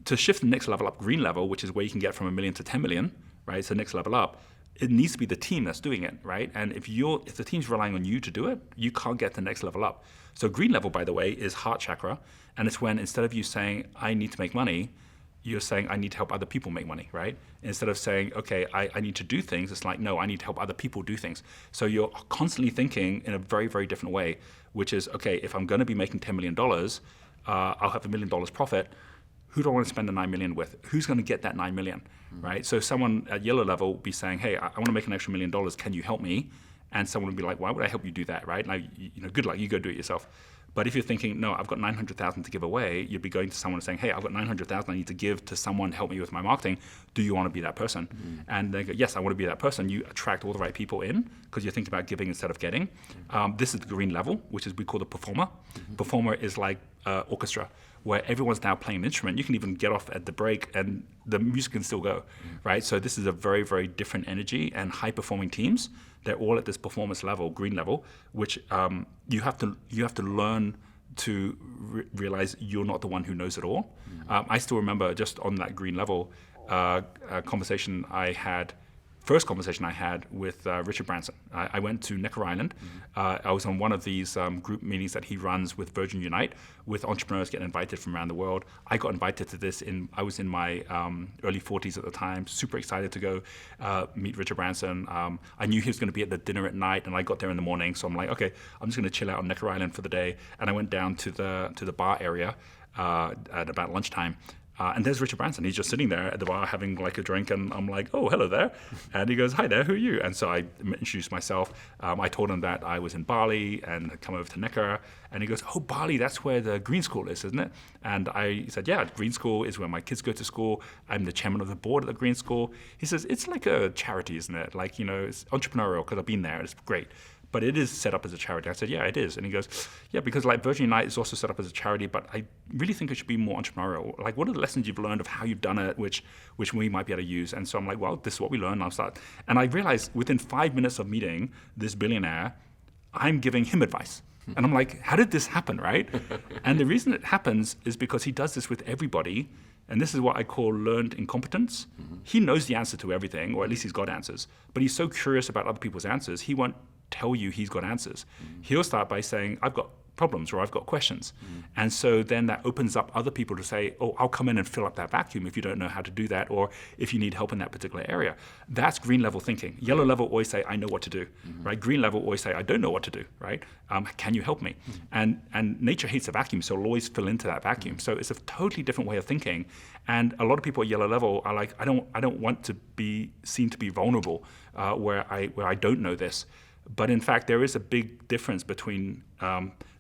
To shift the next level up, green level, which is where you can get from $1 million to 10 million, right? So next level up, it needs to be the team that's doing it, right? And if the team's relying on you to do it, you can't get the next level up. So green level, by the way, is heart chakra. And it's when instead of you saying, I need to make money, you're saying, I need to help other people make money, right? Instead of saying, okay, I need to do things, it's like, no, I need to help other people do things. So you're constantly thinking in a very, very different way, which is, okay, if I'm going to be making $10 million, I'll have $1 million profit. Who do I want to spend the $9 million with? Who's going to get that $9 million, right? So someone at yellow level will be saying, hey, I want to make an extra $1 million. Can you help me? And someone would be like, why would I help you do that, right? Now, good luck, you go do it yourself. But if you're thinking, no, I've got $900,000 to give away, you'd be going to someone and saying, hey, I've got $900,000 I need to give to someone to help me with my marketing. Do you want to be that person? And they go, yes, I want to be that person. You attract all the right people in because you're thinking about giving instead of getting. This is the green level, which is we call the performer. Performer is like orchestra, where everyone's now playing an instrument. You can even get off at the break and the music can still go, right? So this is a very, very different energy, and high-performing teams, they're all at this performance level, green level, which you have to learn to realize you're not the one who knows it all. I still remember just on that green level a first conversation I had with Richard Branson. I went to Necker Island. I was on one of these group meetings that he runs with Virgin Unite, with entrepreneurs getting invited from around the world. I got invited to this I was in my early 40s at the time, super excited to go meet Richard Branson. I knew he was going to be at the dinner at night, and I got there in the morning, so I'm like, okay, I'm just going to chill out on Necker Island for the day. And I went down to the bar area at about lunchtime. And there's Richard Branson. He's just sitting there at the bar having like a drink, and I'm like, oh, hello there. And he goes, hi there, who are you? And so I introduced myself. I told him that I was in Bali and had come over to Necker. And he goes, oh, Bali, that's where the Green School is, isn't it? And I said, yeah, Green School is where my kids go to school. I'm the chairman of the board at the Green School. He says, it's like a charity, isn't it? Like, it's entrepreneurial because I've been there. It's great. But it is set up as a charity. I said, yeah, it is. And he goes, yeah, because like Virgin Unite is also set up as a charity, but I really think it should be more entrepreneurial. Like, what are the lessons you've learned of how you've done it, which we might be able to use? And so I'm like, well, this is what we learned. I'll start. And I realized within 5 minutes of meeting this billionaire, I'm giving him advice. And I'm like, how did this happen, right? And the reason it happens is because he does this with everybody. And this is what I call learned incompetence. He knows the answer to everything, or at least he's got answers. But he's so curious about other people's answers, he won't tell you he's got answers. He'll start by saying, I've got problems, or I've got questions. And so then that opens up other people to say, oh, I'll come in and fill up that vacuum if you don't know how to do that, or if you need help in that particular area. That's green level thinking. Yellow level always say, I know what to do, right? Green level always say, I don't know what to do, right? Can you help me? And nature hates a vacuum, so it'll always fill into that vacuum. So it's a totally different way of thinking. And a lot of people at yellow level are like, I don't want to be seen to be vulnerable where I don't know this. But in fact, there is a big difference between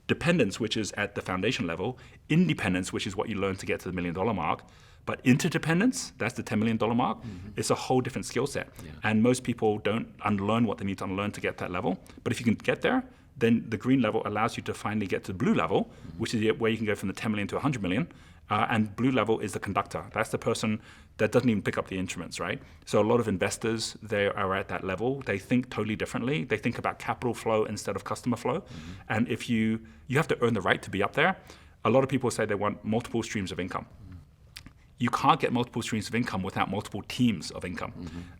dependence, which is at the foundation level, independence, which is what you learn to get to the $1 million mark, but interdependence, that's the $10 million mark, it's a whole different skill set. Yeah. And most people don't unlearn what they need to unlearn to get that level. But if you can get there, then the green level allows you to finally get to the blue level, which is where you can go from the 10 million to 100 million. And blue level is the conductor. That's the person that doesn't even pick up the instruments, right? So a lot of investors, they are at that level. They think totally differently. They think about capital flow instead of customer flow. And if you have to earn the right to be up there. A lot of people say they want multiple streams of income. You can't get multiple streams of income without multiple teams of income.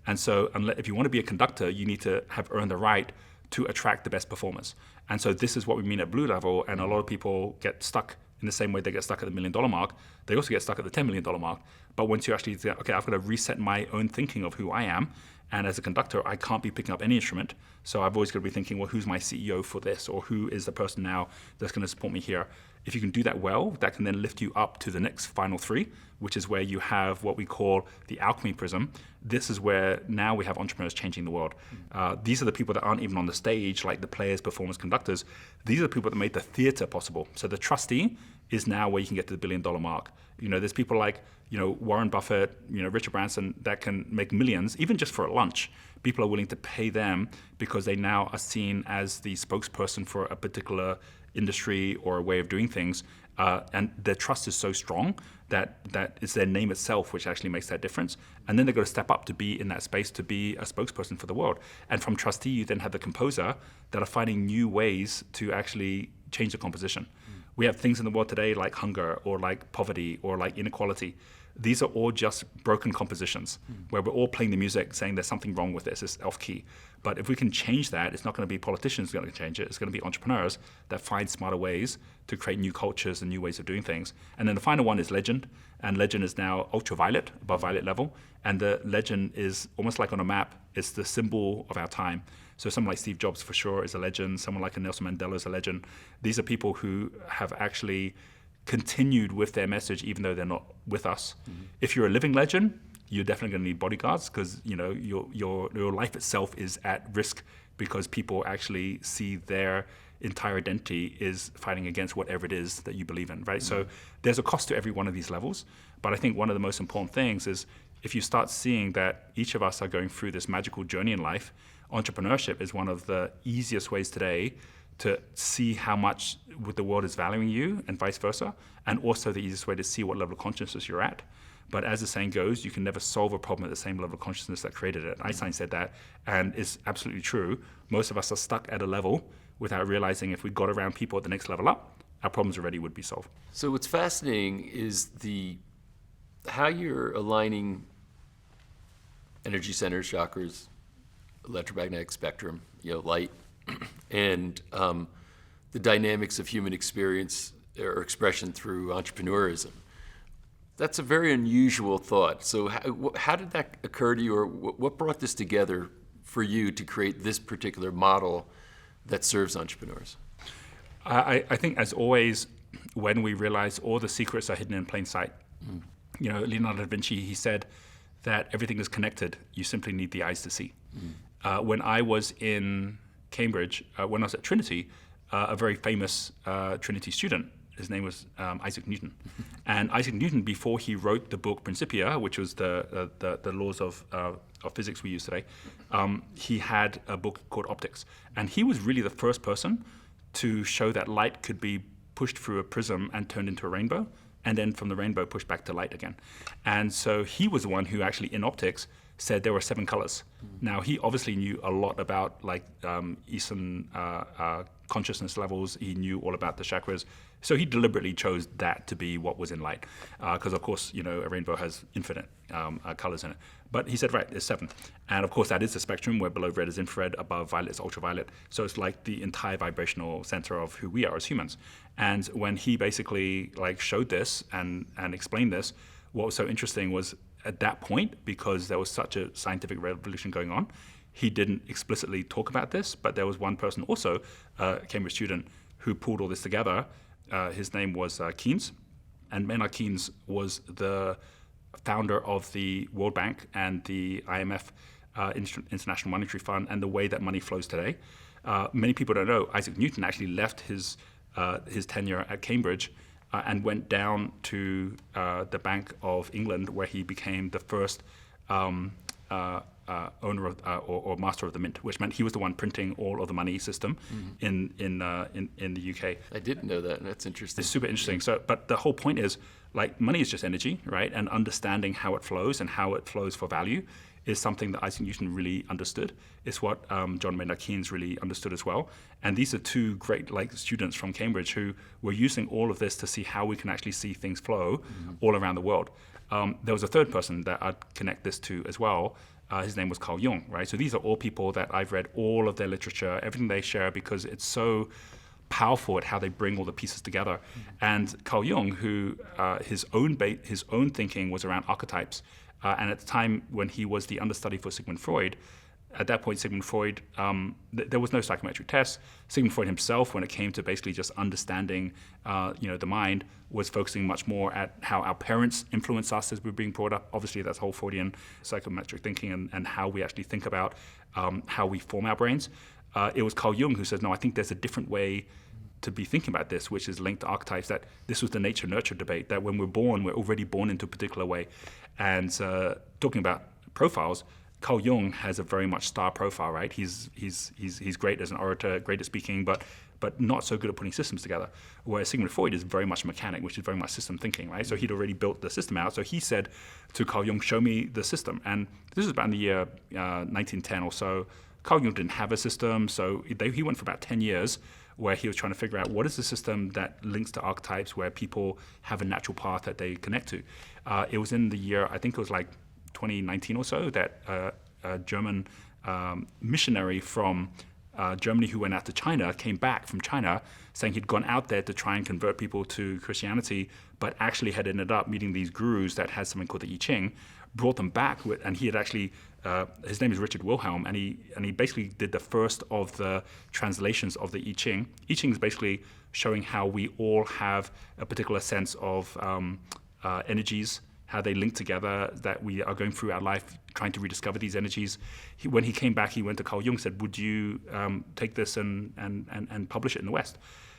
And so if you want to be a conductor, you need to have earned the right to attract the best performers. And so this is what we mean at blue level, and a lot of people get stuck in the same way they get stuck at the $1 million mark. They also get stuck at the $10 million mark. But once you actually say, okay, I've got to reset my own thinking of who I am, and as a conductor, I can't be picking up any instrument. So I've always got to be thinking, well, who's my CEO for this? Or who is the person now that's going to support me here? If you can do that well, that can then lift you up to the next final three, which is where you have what we call the alchemy prism. This is where now we have entrepreneurs changing the world. These are the people that aren't even on the stage, like the players, performers, conductors. These are the people that made the theater possible. So the trustee is now where you can get to the $1 billion mark. There's people like, Warren Buffett, Richard Branson that can make millions, even just for a lunch. People are willing to pay them because they now are seen as the spokesperson for a particular industry or a way of doing things. And their trust is so strong that it's their name itself which actually makes that difference. And then they've got to step up to be in that space, to be a spokesperson for the world. And from trustee, you then have the composer that are finding new ways to actually change the composition. We have things in the world today like hunger or like poverty or like inequality. These are all just broken compositions where we're all playing the music saying there's something wrong with this, it's off key. But if we can change that, it's not going to be politicians going to change it. It's going to be entrepreneurs that find smarter ways to create new cultures and new ways of doing things. And then the final one is legend. And legend is now ultraviolet, above violet level. And the legend is almost like on a map. It's the symbol of our time. So someone like Steve Jobs for sure is a legend. Someone like a Nelson Mandela is a legend. These are people who have actually continued with their message even though they're not with us. If you're a living legend, you're definitely going to need bodyguards because your life itself is at risk because people actually see their entire identity is fighting against whatever it is that you believe in, right? So there's a cost to every one of these levels. But I think one of the most important things is if you start seeing that each of us are going through this magical journey in life, entrepreneurship is one of the easiest ways today to see how much the world is valuing you and vice versa, and also the easiest way to see what level of consciousness you're at. But as the saying goes, you can never solve a problem at the same level of consciousness that created it. Einstein said that, and it's absolutely true. Most of us are stuck at a level without realizing if we got around people at the next level up, our problems already would be solved. So what's fascinating is how you're aligning energy centers, chakras, electromagnetic spectrum, light, and the dynamics of human experience or expression through entrepreneurism. That's a very unusual thought. So how did that occur to you, or what brought this together for you to create this particular model that serves entrepreneurs? I think, as always, when we realize all the secrets are hidden in plain sight, Leonardo da Vinci, he said that everything is connected. You simply need the eyes to see. When I was in Cambridge, when I was at Trinity, a very famous Trinity student, his name was Isaac Newton. And Isaac Newton, before he wrote the book Principia, which was the laws of physics we use today, he had a book called Optics. And he was really the first person to show that light could be pushed through a prism and turned into a rainbow, and then from the rainbow pushed back to light again. And so he was the one who actually, in optics, said there were 7 colors. Now, he obviously knew a lot about Eastern consciousness levels. He knew all about the chakras. So he deliberately chose that to be what was in light. Because, of course, a rainbow has infinite colors in it. But he said, right, there's 7. And, of course, that is the spectrum, where below red is infrared, above violet is ultraviolet. So it's like the entire vibrational center of who we are as humans. And when he basically showed this and explained this, what was so interesting was, at that point, because there was such a scientific revolution going on, he didn't explicitly talk about this, but there was one person also, a Cambridge student, who pulled all this together. His name was Keynes, and Maynard Keynes was the founder of the World Bank and the IMF, International Monetary Fund, and the way that money flows today. Many people don't know, Isaac Newton actually left his tenure at Cambridge and went down to the Bank of England, where he became the first owner of, or master of the mint, which meant he was the one printing all of the money system in the UK. I didn't know that, and that's interesting. It's super interesting. So, but the whole point is, money is just energy, right? And understanding how it flows and how it flows for value is something that Isaac Newton really understood. It's what John Maynard Keynes really understood as well. And these are 2 great students from Cambridge who were using all of this to see how we can actually see things flow all around the world. There was a third person that I'd connect this to as well. His name was Carl Jung, right? So these are all people that I've read all of their literature, everything they share, because it's so powerful at how they bring all the pieces together. And Carl Jung, who his own thinking was around archetypes, and at the time when he was the understudy for Sigmund Freud, at that point, Sigmund Freud, there was no psychometric tests. Sigmund Freud himself, when it came to basically just understanding, the mind, was focusing much more at how our parents influence us as we're being brought up. Obviously, that's whole Freudian psychometric thinking and how we actually think about how we form our brains. It was Carl Jung who said, no, I think there's a different way to be thinking about this, which is linked to archetypes, that this was the nature-nurture debate, that when we're born, we're already born into a particular way. And talking about profiles, Carl Jung has a very much star profile, right? He's great as an orator, great at speaking, but not so good at putting systems together. Whereas Sigmund Freud is very much a mechanic, which is very much system thinking, right? So he'd already built the system out. So he said to Carl Jung, show me the system. And this was about in the year 1910 or so. Carl Jung didn't have a system, so he went for about 10 years where he was trying to figure out what is the system that links to archetypes where people have a natural path that they connect to. It was in the year, I think it was like 2019 or so, that a German missionary from Germany who went out to China came back from China saying he'd gone out there to try and convert people to Christianity, but actually had ended up meeting these gurus that had something called the I Ching, brought them back, and he had actually, his name is Richard Wilhelm, and he basically did the first of the translations of the I Ching. I Ching is basically showing how we all have a particular sense of energies, how they link together, that we are going through our life trying to rediscover these energies. When he came back, he went to Carl Jung and said, would you take this and publish it in the West?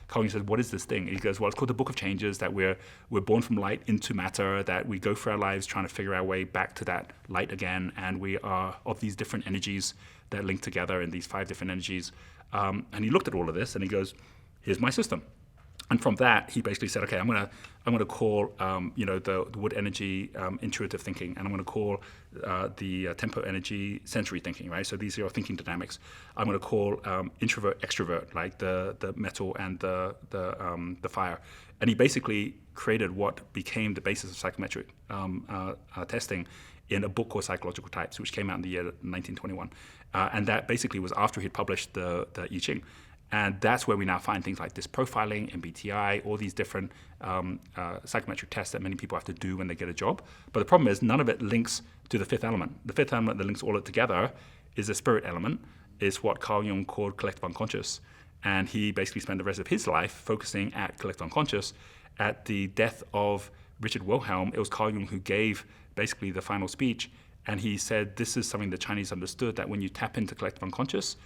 Carl Jung said, what is this thing? And he goes, well, it's called the Book of Changes, that we're born from light into matter, that we go through our lives trying to figure our way back to that light again, and we are of these different energies that link together in these 5 different energies. And he looked at all of this and he goes, here's my system. And from that, he basically said, okay, I'm gonna call the wood energy intuitive thinking, and I'm gonna call the tempo energy sensory thinking, right? So these are your thinking dynamics. I'm gonna call introvert extrovert, like the metal and the fire. And he basically created what became the basis of psychometric testing in a book called Psychological Types, which came out in the year 1921. And that basically was after he'd published the I Ching. And that's where we now find things like this profiling, MBTI, all these different psychometric tests that many people have to do when they get a job. But the problem is none of it links to the 5th element. The 5th element that links all of it together is the spirit element, is what Carl Jung called collective unconscious. And he basically spent the rest of his life focusing at collective unconscious. At the death of Richard Wilhelm, it was Carl Jung who gave basically the final speech. And he said, this is something the Chinese understood, that when you tap into collective unconscious,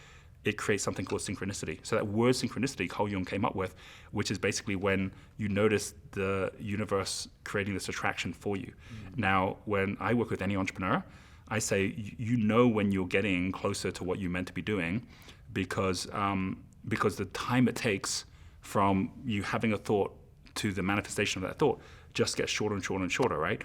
it creates something called synchronicity. So that word synchronicity Carl Jung came up with, which is basically when you notice the universe creating this attraction for you. Mm-hmm. Now, when I work with any entrepreneur, I say, you know when you're getting closer to what you're meant to be doing, because the time it takes from you having a thought to the manifestation of that thought just gets shorter and shorter and shorter, right?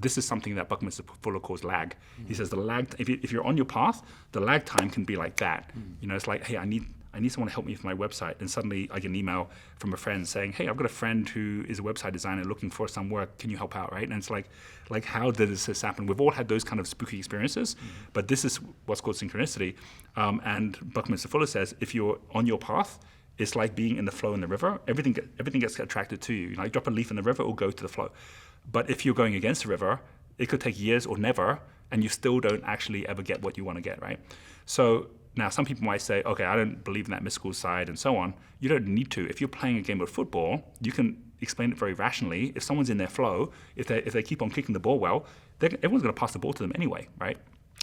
This is something that Buckminster Fuller calls lag. Mm-hmm. He says the lag, if you're on your path, the lag time can be like that. Mm-hmm. You know, it's like, hey, I need someone to help me with my website. And suddenly I get an email from a friend saying, hey, I've got a friend who is a website designer looking for some work. Can you help out, right? And it's like how did this happen? We've all had those kind of spooky experiences, mm-hmm. but this is what's called synchronicity. And Buckminster Fuller says, if you're on your path, it's like being in the flow in the river. Everything gets attracted to you. You know, you drop a leaf in the river, it will go to the flow. But if you're going against the river, it could take years or never, and you still don't actually ever get what you want to get, right? So now some people might say, okay, I don't believe in that mystical side and so on. You don't need to. If you're playing a game of football, you can explain it very rationally. If someone's in their flow, if they keep on kicking the ball well, everyone's going to pass the ball to them anyway, right?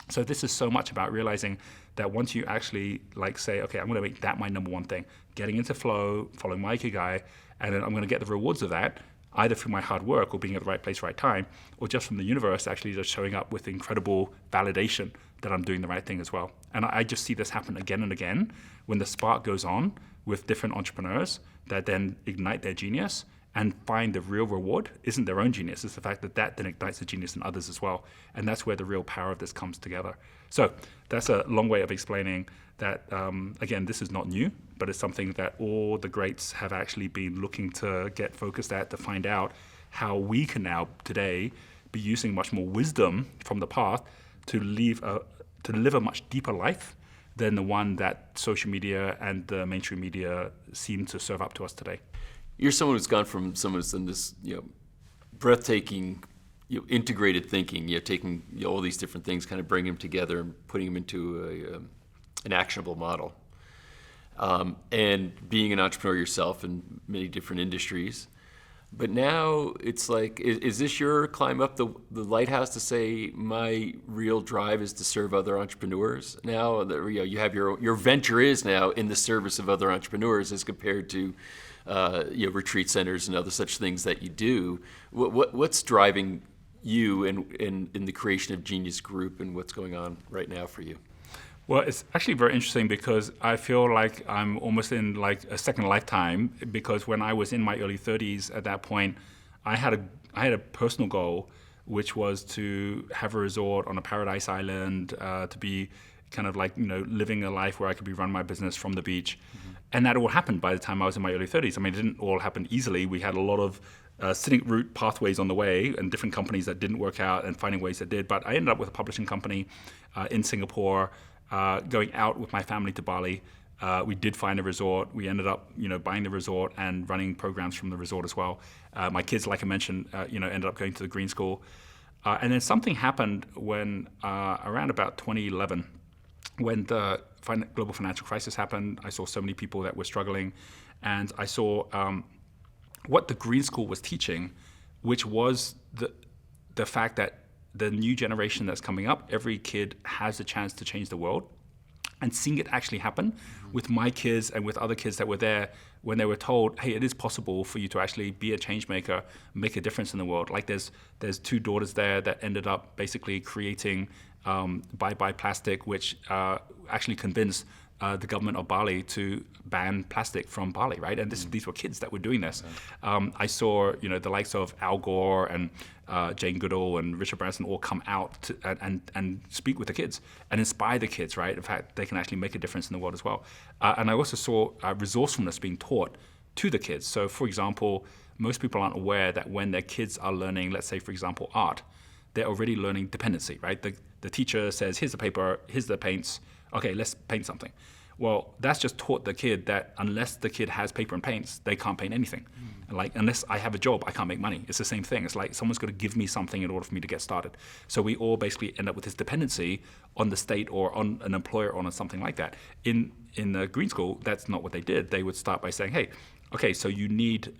So this is so much about realizing that once you actually say, okay, I'm going to make that my number one thing, getting into flow, following my ikigai, and then I'm going to get the rewards of that, either through my hard work or being at the right place, right time, or just from the universe actually just showing up with incredible validation that I'm doing the right thing as well. And I just see this happen again and again when the spark goes on with different entrepreneurs that then ignite their genius and find the real reward isn't their own genius. It's the fact that then ignites the genius in others as well. And that's where the real power of this comes together. So that's a long way of explaining that, again, this is not new, but it's something that all the greats have actually been looking to get focused at, to find out how we can now today be using much more wisdom from the past to live a much deeper life than the one that social media and the mainstream media seem to serve up to us today. You're someone who's gone from someone who's done this, breathtaking, integrated thinking, taking all these different things, kind of bringing them together and putting them into an actionable model. And being an entrepreneur yourself in many different industries. But now it's like, is this your climb up the lighthouse to say my real drive is to serve other entrepreneurs? Now that you have your venture is now in the service of other entrepreneurs as compared to retreat centers and other such things that you do. What's driving you in the creation of Genius Group, and what's going on right now for you? Well, it's actually very interesting because I feel like I'm almost in like a second lifetime, because when I was in my early 30s at that point, I had a personal goal, which was to have a resort on a paradise island, to be kind of like, living a life where I could be running my business from the beach. And that all happened by the time I was in my early 30s. I mean, it didn't all happen easily. We had a lot of scenic route pathways on the way and different companies that didn't work out and finding ways that did. But I ended up with a publishing company in Singapore, going out with my family to Bali. We did find a resort. We ended up, buying the resort and running programs from the resort as well. My kids, like I mentioned, ended up going to the green school. And then something happened when around about 2011, when the global financial crisis happened. I saw so many people that were struggling, and I saw what the green school was teaching, which was the fact that the new generation that's coming up, every kid has a chance to change the world. And seeing it actually happen with my kids and with other kids that were there when they were told, hey, it is possible for you to actually be a change maker, make a difference in the world. Like there's 2 daughters there that ended up basically creating bye-bye plastic, which actually convinced the government of Bali to ban plastic from Bali, right? And these were kids that were doing this. I saw, the likes of Al Gore and Jane Goodall and Richard Branson all come out and speak with the kids and inspire the kids, right? In fact, they can actually make a difference in the world as well. And I also saw resourcefulness being taught to the kids. So, for example, most people aren't aware that when their kids are learning, let's say, for example, art, they're already learning dependency, right? The teacher says, here's the paper, here's the paints, okay, let's paint something. Well, that's just taught the kid that unless the kid has paper and paints, they can't paint anything. Like, unless I have a job, I can't make money. It's the same thing. It's like someone's got to give me something in order for me to get started. So we all basically end up with this dependency on the state or on an employer or on something like that. In the green school, that's not what they did. They would start by saying, hey, okay, so you need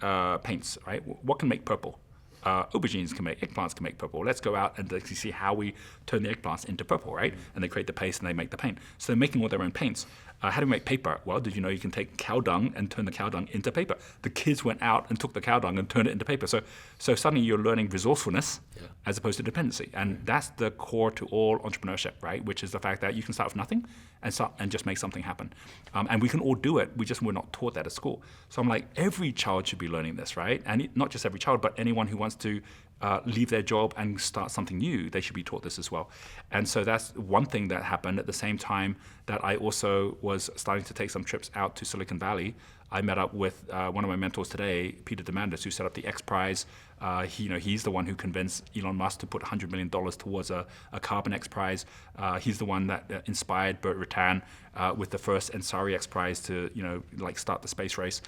paints, right? What can make purple? Aubergines can make, eggplants can make purple. Let's go out and see how we turn the eggplants into purple, right? And they create the paste and they make the paint. So they're making all their own paints. How do we make paper? Well, did you know you can take cow dung and turn the cow dung into paper? The kids went out and took the cow dung and turned it into paper. So suddenly you're learning resourcefulness as opposed to dependency. And that's the core to all entrepreneurship, right? Which is the fact that you can start with nothing and just make something happen. And we can all do it. We're not taught that at school. So I'm like, every child should be learning this, right? And not just every child, but anyone who wants to leave their job and start something new, they should be taught this as well. And so that's one thing that happened at the same time that I also was starting to take some trips out to Silicon Valley. I met up with one of my mentors today, Peter Diamandis, who set up the X Prize. He's the one who convinced Elon Musk to put $100 million towards a carbon X Prize. He's the one that inspired Burt Rutan with the first Ansari X Prize to, start the space race.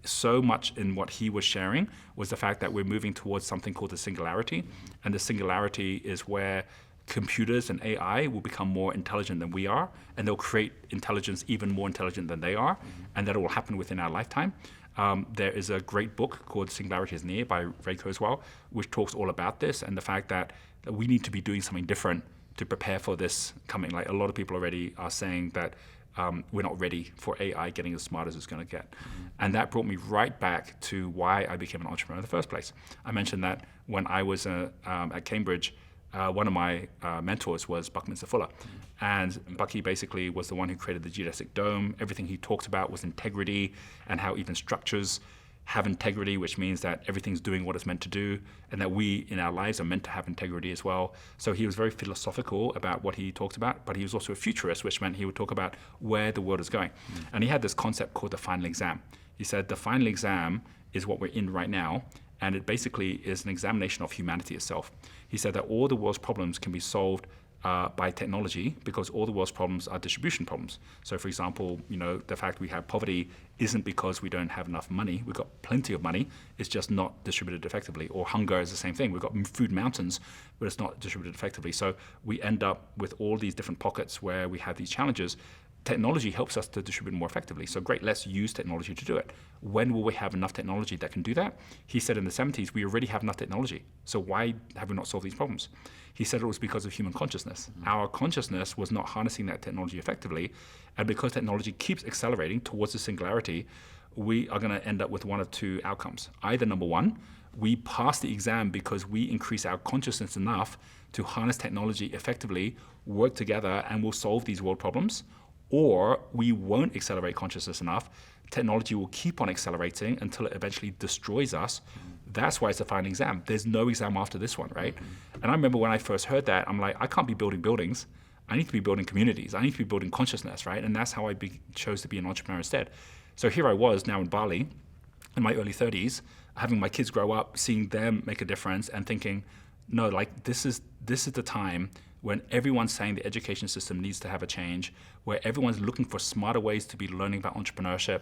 So much in what he was sharing was the fact that we're moving towards something called the singularity. And the singularity is where computers and AI will become more intelligent than we are, and they'll create intelligence even more intelligent than they are, and that will happen within our lifetime. There is a great book called Singularity is Near by Ray Kurzweil, which talks all about this and the fact that we need to be doing something different to prepare for this coming. Like a lot of people already are saying that we're not ready for AI getting as smart as it's going to get. And that brought me right back to why I became an entrepreneur in the first place. I mentioned that when I was at Cambridge, one of my mentors was Buckminster Fuller. And Bucky basically was the one who created the geodesic dome. Everything he talked about was integrity and how even structures have integrity, which means that everything's doing what it's meant to do, and that we in our lives are meant to have integrity as well. So he was very philosophical about what he talked about, but he was also a futurist, which meant he would talk about where the world is going. And he had this concept called the final exam. He said the final exam is what we're in right now, and it basically is an examination of humanity itself. He said that all the world's problems can be solved by technology because all the world's problems are distribution problems. So for example, the fact we have poverty isn't because we don't have enough money. We've got plenty of money. It's just not distributed effectively. Or hunger is the same thing. We've got food mountains, but it's not distributed effectively. So we end up with all these different pockets where we have these challenges. Technology helps us to distribute more effectively. So great, let's use technology to do it. When will we have enough technology that can do that? He said in the 70s, we already have enough technology. So why have we not solved these problems? He said it was because of human consciousness. Our consciousness was not harnessing that technology effectively. And because technology keeps accelerating towards the singularity, we are going to end up with one of two outcomes. Either number one, we pass the exam because we increase our consciousness enough to harness technology effectively, work together, and we'll solve these world problems. Or we won't accelerate consciousness enough. Technology will keep on accelerating until it eventually destroys us. That's why it's a final exam. There's no exam after this one, right? And I remember when I first heard that, I'm like, I can't be building buildings. I need to be building communities. I need to be building consciousness, right? And that's how I chose to be an entrepreneur instead. So here I was now in Bali in my early 30s, having my kids grow up, seeing them make a difference and thinking, no, like this is the time when everyone's saying the education system needs to have a change, where everyone's looking for smarter ways to be learning about entrepreneurship,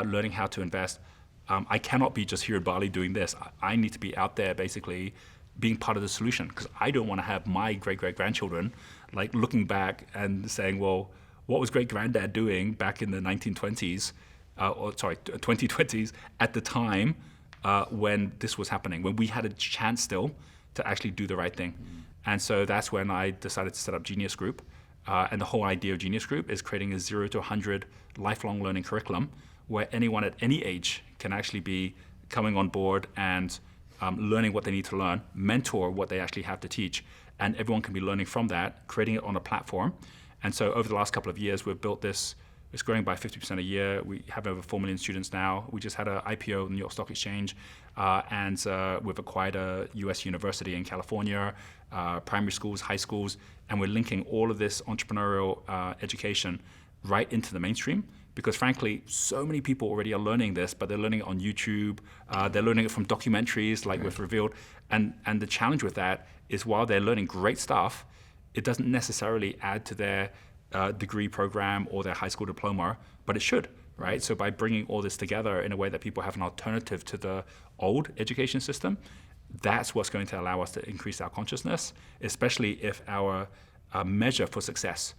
learning how to invest. I cannot be just here in Bali doing this. I need to be out there basically being part of the solution, because I don't want to have my great-great-grandchildren like looking back and saying, well, what was great-granddad doing back in the 1920s, 2020s at the time when this was happening, when we had a chance still to actually do the right thing. And so that's when I decided to set up Genius Group. And the whole idea of Genius Group is creating a 0 to 100 lifelong learning curriculum where anyone at any age can actually be coming on board and learning what they need to learn, mentor what they actually have to teach, and everyone can be learning from that, creating it on a platform. And so over the last couple of years, we've built this. It's growing by 50% a year. We have over 4 million students now. We just had an IPO on the New York Stock Exchange, and we've acquired a US university in California, primary schools, high schools, and we're linking all of this entrepreneurial education right into the mainstream. Because frankly, so many people already are learning this, but they're learning it on YouTube. They're learning it from documentaries like we've revealed. And the challenge with that is while they're learning great stuff, it doesn't necessarily add to their degree program or their high school diploma, but it should, right? So by bringing all this together in a way that people have an alternative to the old education system, that's what's going to allow us to increase our consciousness, especially if our measure for success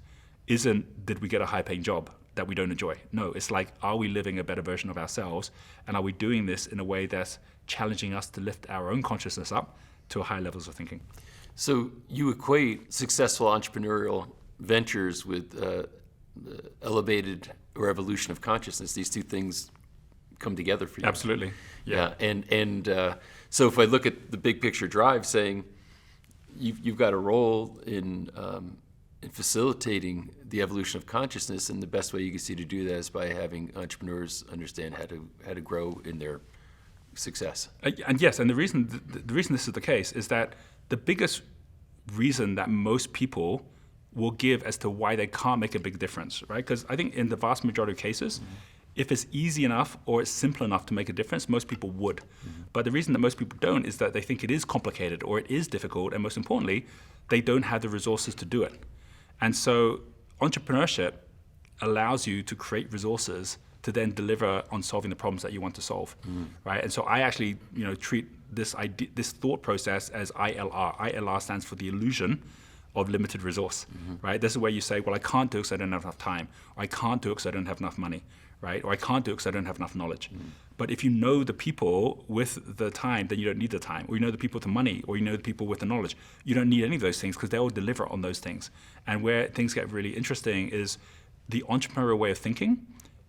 isn't did we get a high-paying job that we don't enjoy. No, it's like, are we living a better version of ourselves? And are we doing this in a way that's challenging us to lift our own consciousness up to higher levels of thinking? So you equate successful entrepreneurial ventures with elevated or evolution of consciousness. These two things come together for you. Absolutely. Yeah. And so if I look at the big picture drive, saying you've got a role in facilitating the evolution of consciousness, and the best way you can see to do that is by having entrepreneurs understand how to grow in their success. And yes, and the reason this is the case is that the biggest reason that most people will give as to why they can't make a big difference, right? Because I think in the vast majority of cases, if it's easy enough or it's simple enough to make a difference, most people would. But the reason that most people don't is that they think it is complicated or it is difficult, and most importantly, they don't have the resources to do it. And so entrepreneurship allows you to create resources to then deliver on solving the problems that you want to solve, right? And so I actually, treat this idea, this thought process as ILR. ILR stands for the illusion of limited resource, right? This is where you say, well, I can't do it because I don't have enough time, or I can't do it because I don't have enough money, right? Or I can't do it because I don't have enough knowledge. But if you know the people with the time, then you don't need the time. Or you know the people with the money, or you know the people with the knowledge. You don't need any of those things because they all deliver on those things. And where things get really interesting is the entrepreneurial way of thinking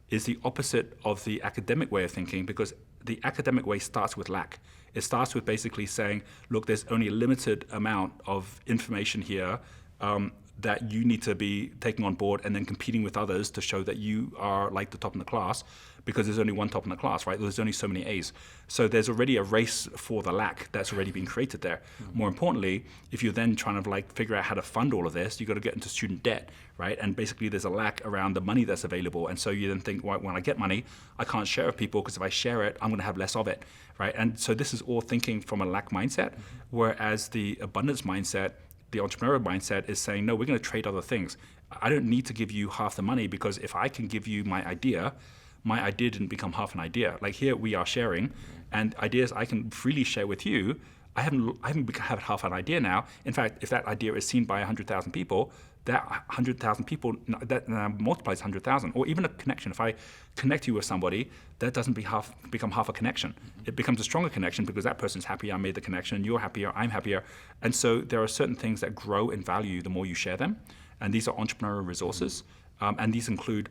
is the opposite of the academic way of thinking, because the academic way starts with lack. It starts with basically saying, look, there's only a limited amount of information here that you need to be taking on board and then competing with others to show that you are like the top in the class, because there's only one top in the class, right? There's only so many A's. So there's already a race for the lack that's already been created there. More importantly, if you're then trying to figure out how to fund all of this, you've got to get into student debt, right? And basically there's a lack around the money that's available. And so you then think, well, when I get money, I can't share it with people, because if I share it, I'm going to have less of it, right? And so this is all thinking from a lack mindset, whereas the abundance mindset, the entrepreneurial mindset, is saying, no, we're going to trade other things. I don't need to give you half the money, because if I can give you my idea didn't become half an idea. Like here we are sharing, and ideas I can freely share with you. I haven't have half an idea now. In fact, if that idea is seen by 100,000 people, that 100,000 people, that multiplies 100,000. Or even a connection. If I connect you with somebody, that doesn't become half a connection. It becomes a stronger connection, because that person's happy, I made the connection, you're happier, I'm happier. And so there are certain things that grow in value the more you share them. And these are entrepreneurial resources. And these include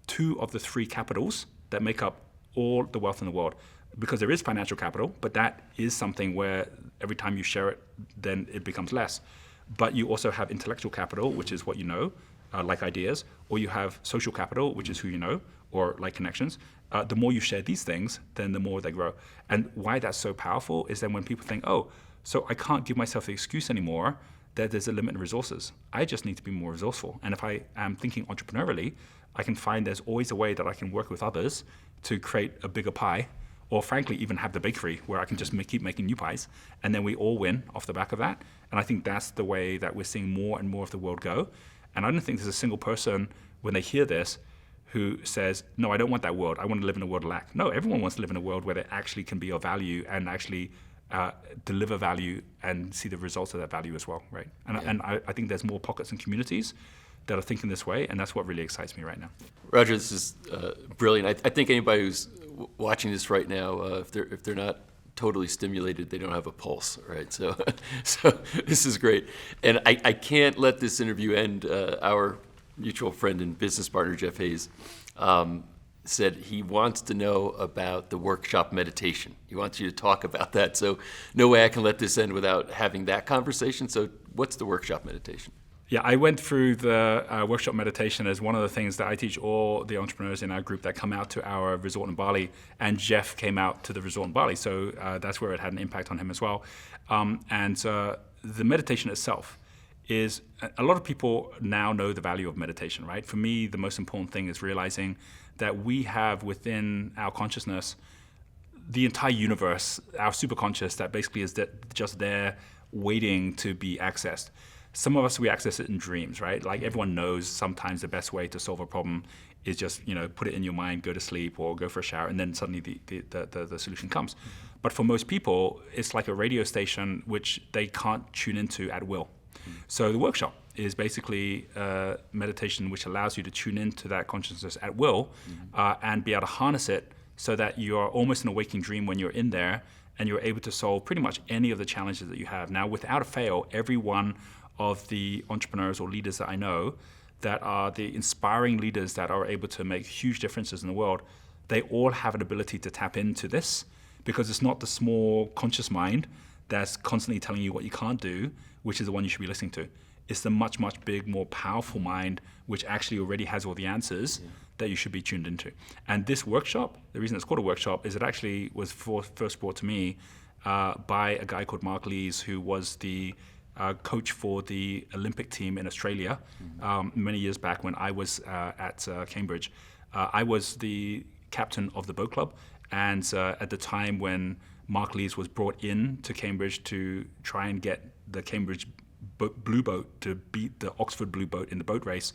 2 of the 3 capitals that make up all the wealth in the world. Because there is financial capital, but that is something where every time you share it, then it becomes less. But you also have intellectual capital, which is what you know, like ideas, or you have social capital, which is who you know, or like connections. The more you share these things, then the more they grow. And why that's so powerful is then when people think, oh, so I can't give myself the excuse anymore that there's a limit in resources. I just need to be more resourceful. And if I am thinking entrepreneurially, I can find there's always a way that I can work with others to create a bigger pie, or frankly, even have the bakery where I can just keep making new pies. And then we all win off the back of that. And I think that's the way that we're seeing more and more of the world go. And I don't think there's a single person, when they hear this, who says, no, I don't want that world. I want to live in a world of lack. No, everyone wants to live in a world where they actually can be of value and actually deliver value and see the results of that value as well, right? And I think there's more pockets and communities that are thinking this way, and that's what really excites me right now. Roger, this is brilliant. I think anybody who's watching this right now, if they're not totally stimulated, they don't have a pulse, right? So this is great. And I can't let this interview end. Our mutual friend and business partner, Jeff Hayes, said he wants to know about the workshop meditation. He wants you to talk about that. So no way I can let this end without having that conversation. So what's the workshop meditation? Yeah, I went through the workshop meditation as one of the things that I teach all the entrepreneurs in our group that come out to our resort in Bali, and Jeff came out to the resort in Bali, so that's where it had an impact on him as well. And the meditation itself is, a lot of people now know the value of meditation, right? For me, the most important thing is realizing that we have within our consciousness the entire universe, our superconscious, that basically is just there waiting to be accessed. Some of us, we access it in dreams, right? Like everyone knows sometimes the best way to solve a problem is just, put it in your mind, go to sleep or go for a shower, and then suddenly the solution comes. But for most people, it's like a radio station which they can't tune into at will. So the workshop is basically meditation which allows you to tune into that consciousness at will and be able to harness it so that you're almost in a waking dream when you're in there, and you're able to solve pretty much any of the challenges that you have. Now, without a fail, every one of the entrepreneurs or leaders that I know that are the inspiring leaders that are able to make huge differences in the world, they all have an ability to tap into this, because it's not the small conscious mind that's constantly telling you what you can't do, which is the one you should be listening to. It's the much, much big, more powerful mind, which actually already has all the answers that you should be tuned into. And this workshop, the reason it's called a workshop is it actually was first brought to me by a guy called Mark Lees, who was the coach for the Olympic team in Australia many years back when I was at Cambridge. I was the captain of the boat club, and at the time when Mark Lees was brought in to Cambridge to try and get the Cambridge blue boat to beat the Oxford blue boat in the boat race,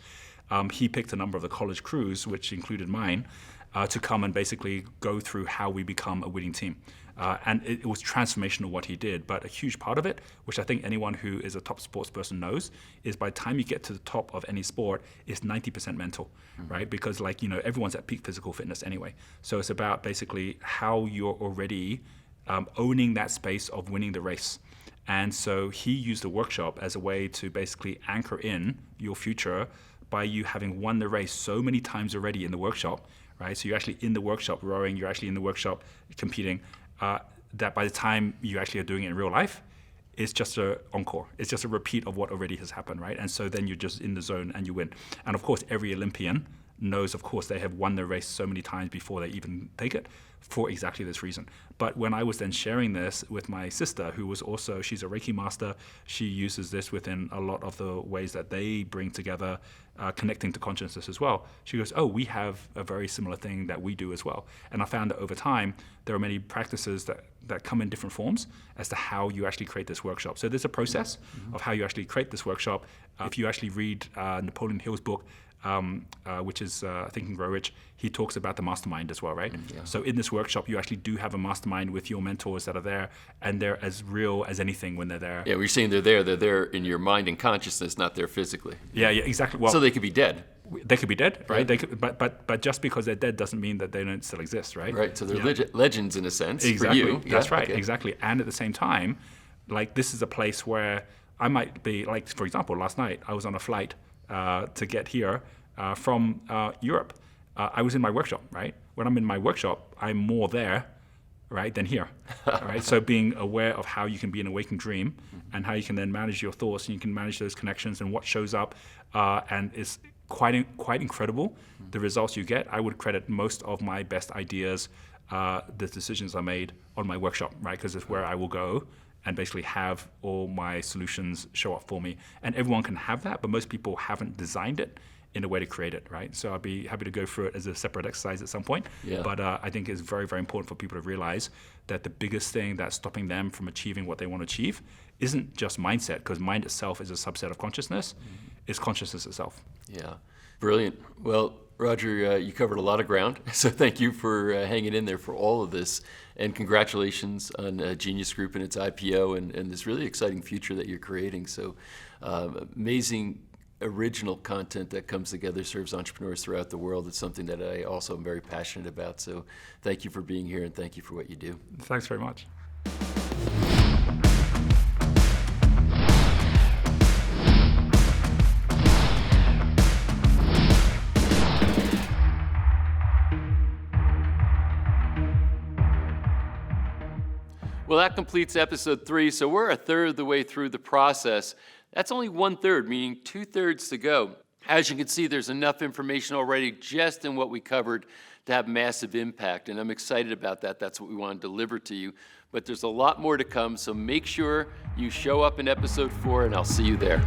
he picked a number of the college crews, which included mine, to come and basically go through how we become a winning team. And it was transformational what he did, but a huge part of it, which I think anyone who is a top sports person knows, is by the time you get to the top of any sport, it's 90% mental, right? Because everyone's at peak physical fitness anyway. So it's about basically how you're already owning that space of winning the race. And so he used the workshop as a way to basically anchor in your future by you having won the race so many times already in the workshop, right? So you're actually in the workshop rowing, you're actually in the workshop competing, that by the time you actually are doing it in real life, it's just an encore. It's just a repeat of what already has happened, right? And so then you're just in the zone and you win. And of course, every Olympian knows, of course, they have won the race so many times before they even take it for exactly this reason. But when I was then sharing this with my sister, who was also, she's a Reiki master, she uses this within a lot of the ways that they bring together, connecting to consciousness as well. She goes, oh, we have a very similar thing that we do as well. And I found that over time, there are many practices that come in different forms as to how you actually create this workshop. So there's a process of how you actually create this workshop. If you actually read Napoleon Hill's book, which is Think and Grow Rich, he talks about the mastermind as well, right? Yeah. So in this workshop, you actually do have a mastermind with your mentors that are there, and they're as real as anything when they're there. Yeah, we're saying they're there in your mind and consciousness, not there physically. Yeah, exactly. Well, so they could be dead. They could be dead, right? Yeah. They could, but just because they're dead doesn't mean that they don't still exist, right? Right. So they're legends in a sense exactly. for you. That's right. Okay. Exactly. And at the same time, like this is a place where I might be, like for example, last night I was on a flight to get here from Europe. I was in my workshop, right? When I'm in my workshop, I'm more there, right, than here, right? So being aware of how you can be in a waking dream and how you can then manage your thoughts and you can manage those connections and what shows up, and it's quite incredible the results you get. I would credit most of my best ideas, the decisions I made on my workshop, right? Because it's where I will go and basically have all my solutions show up for me. And everyone can have that, but most people haven't designed it in a way to create it, right? So I'd be happy to go through it as a separate exercise at some point. Yeah. But I think it's very, very important for people to realize that the biggest thing that's stopping them from achieving what they want to achieve isn't just mindset, because mind itself is a subset of consciousness. It's consciousness itself. Yeah, brilliant. Well, Roger, you covered a lot of ground, so thank you for hanging in there for all of this, and congratulations on Genius Group and its IPO and this really exciting future that you're creating. So amazing original content that comes together, serves entrepreneurs throughout the world. It's something that I also am very passionate about. So thank you for being here, and thank you for what you do. Thanks very much. Well, that completes episode 3, so we're a third of the way through the process. That's only 1/3, meaning 2/3 to go. As you can see, there's enough information already just in what we covered to have massive impact, and I'm excited about that. That's what we want to deliver to you. But there's a lot more to come, so make sure you show up in episode 4, and I'll see you there.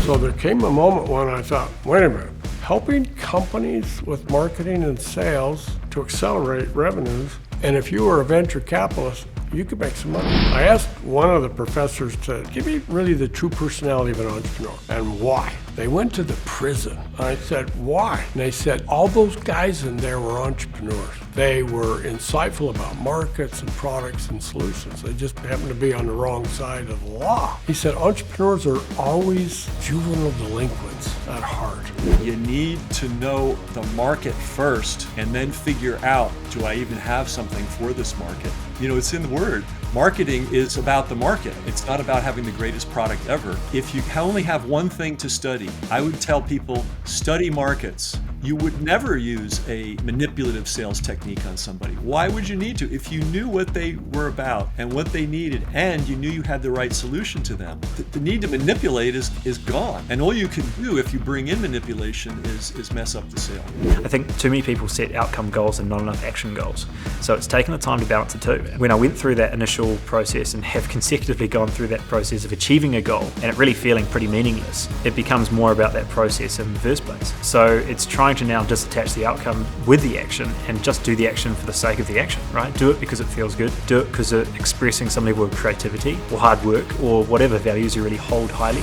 So there came a moment when I thought, wait a minute, helping companies with marketing and sales to accelerate revenues, and if you were a venture capitalist, you could make some money. I asked one of the professors to give me really the true personality of an entrepreneur and why. They went to the prison. I said, why? And they said, all those guys in there were entrepreneurs. They were insightful about markets and products and solutions. They just happened to be on the wrong side of the law. He said, entrepreneurs are always juvenile delinquents at heart. You need to know the market first and then figure out, do I even have something for this market? You know, it's in the word. Marketing is about the market. It's not about having the greatest product ever. If you only have one thing to study, I would tell people, study markets. You would never use a manipulative sales technique on somebody. Why would you need to? If you knew what they were about and what they needed, and you knew you had the right solution to them, the need to manipulate is gone. And all you can do if you bring in manipulation is mess up the sale. I think too many people set outcome goals and not enough action goals. So it's taken the time to balance the two. When I went through that initial process and have consecutively gone through that process of achieving a goal and it really feeling pretty meaningless, it becomes more about that process in the first place. So it's trying to now disattach the outcome with the action and just do the action for the sake of the action, right? Do it because it feels good. Do it because it's expressing some level of creativity or hard work or whatever values you really hold highly.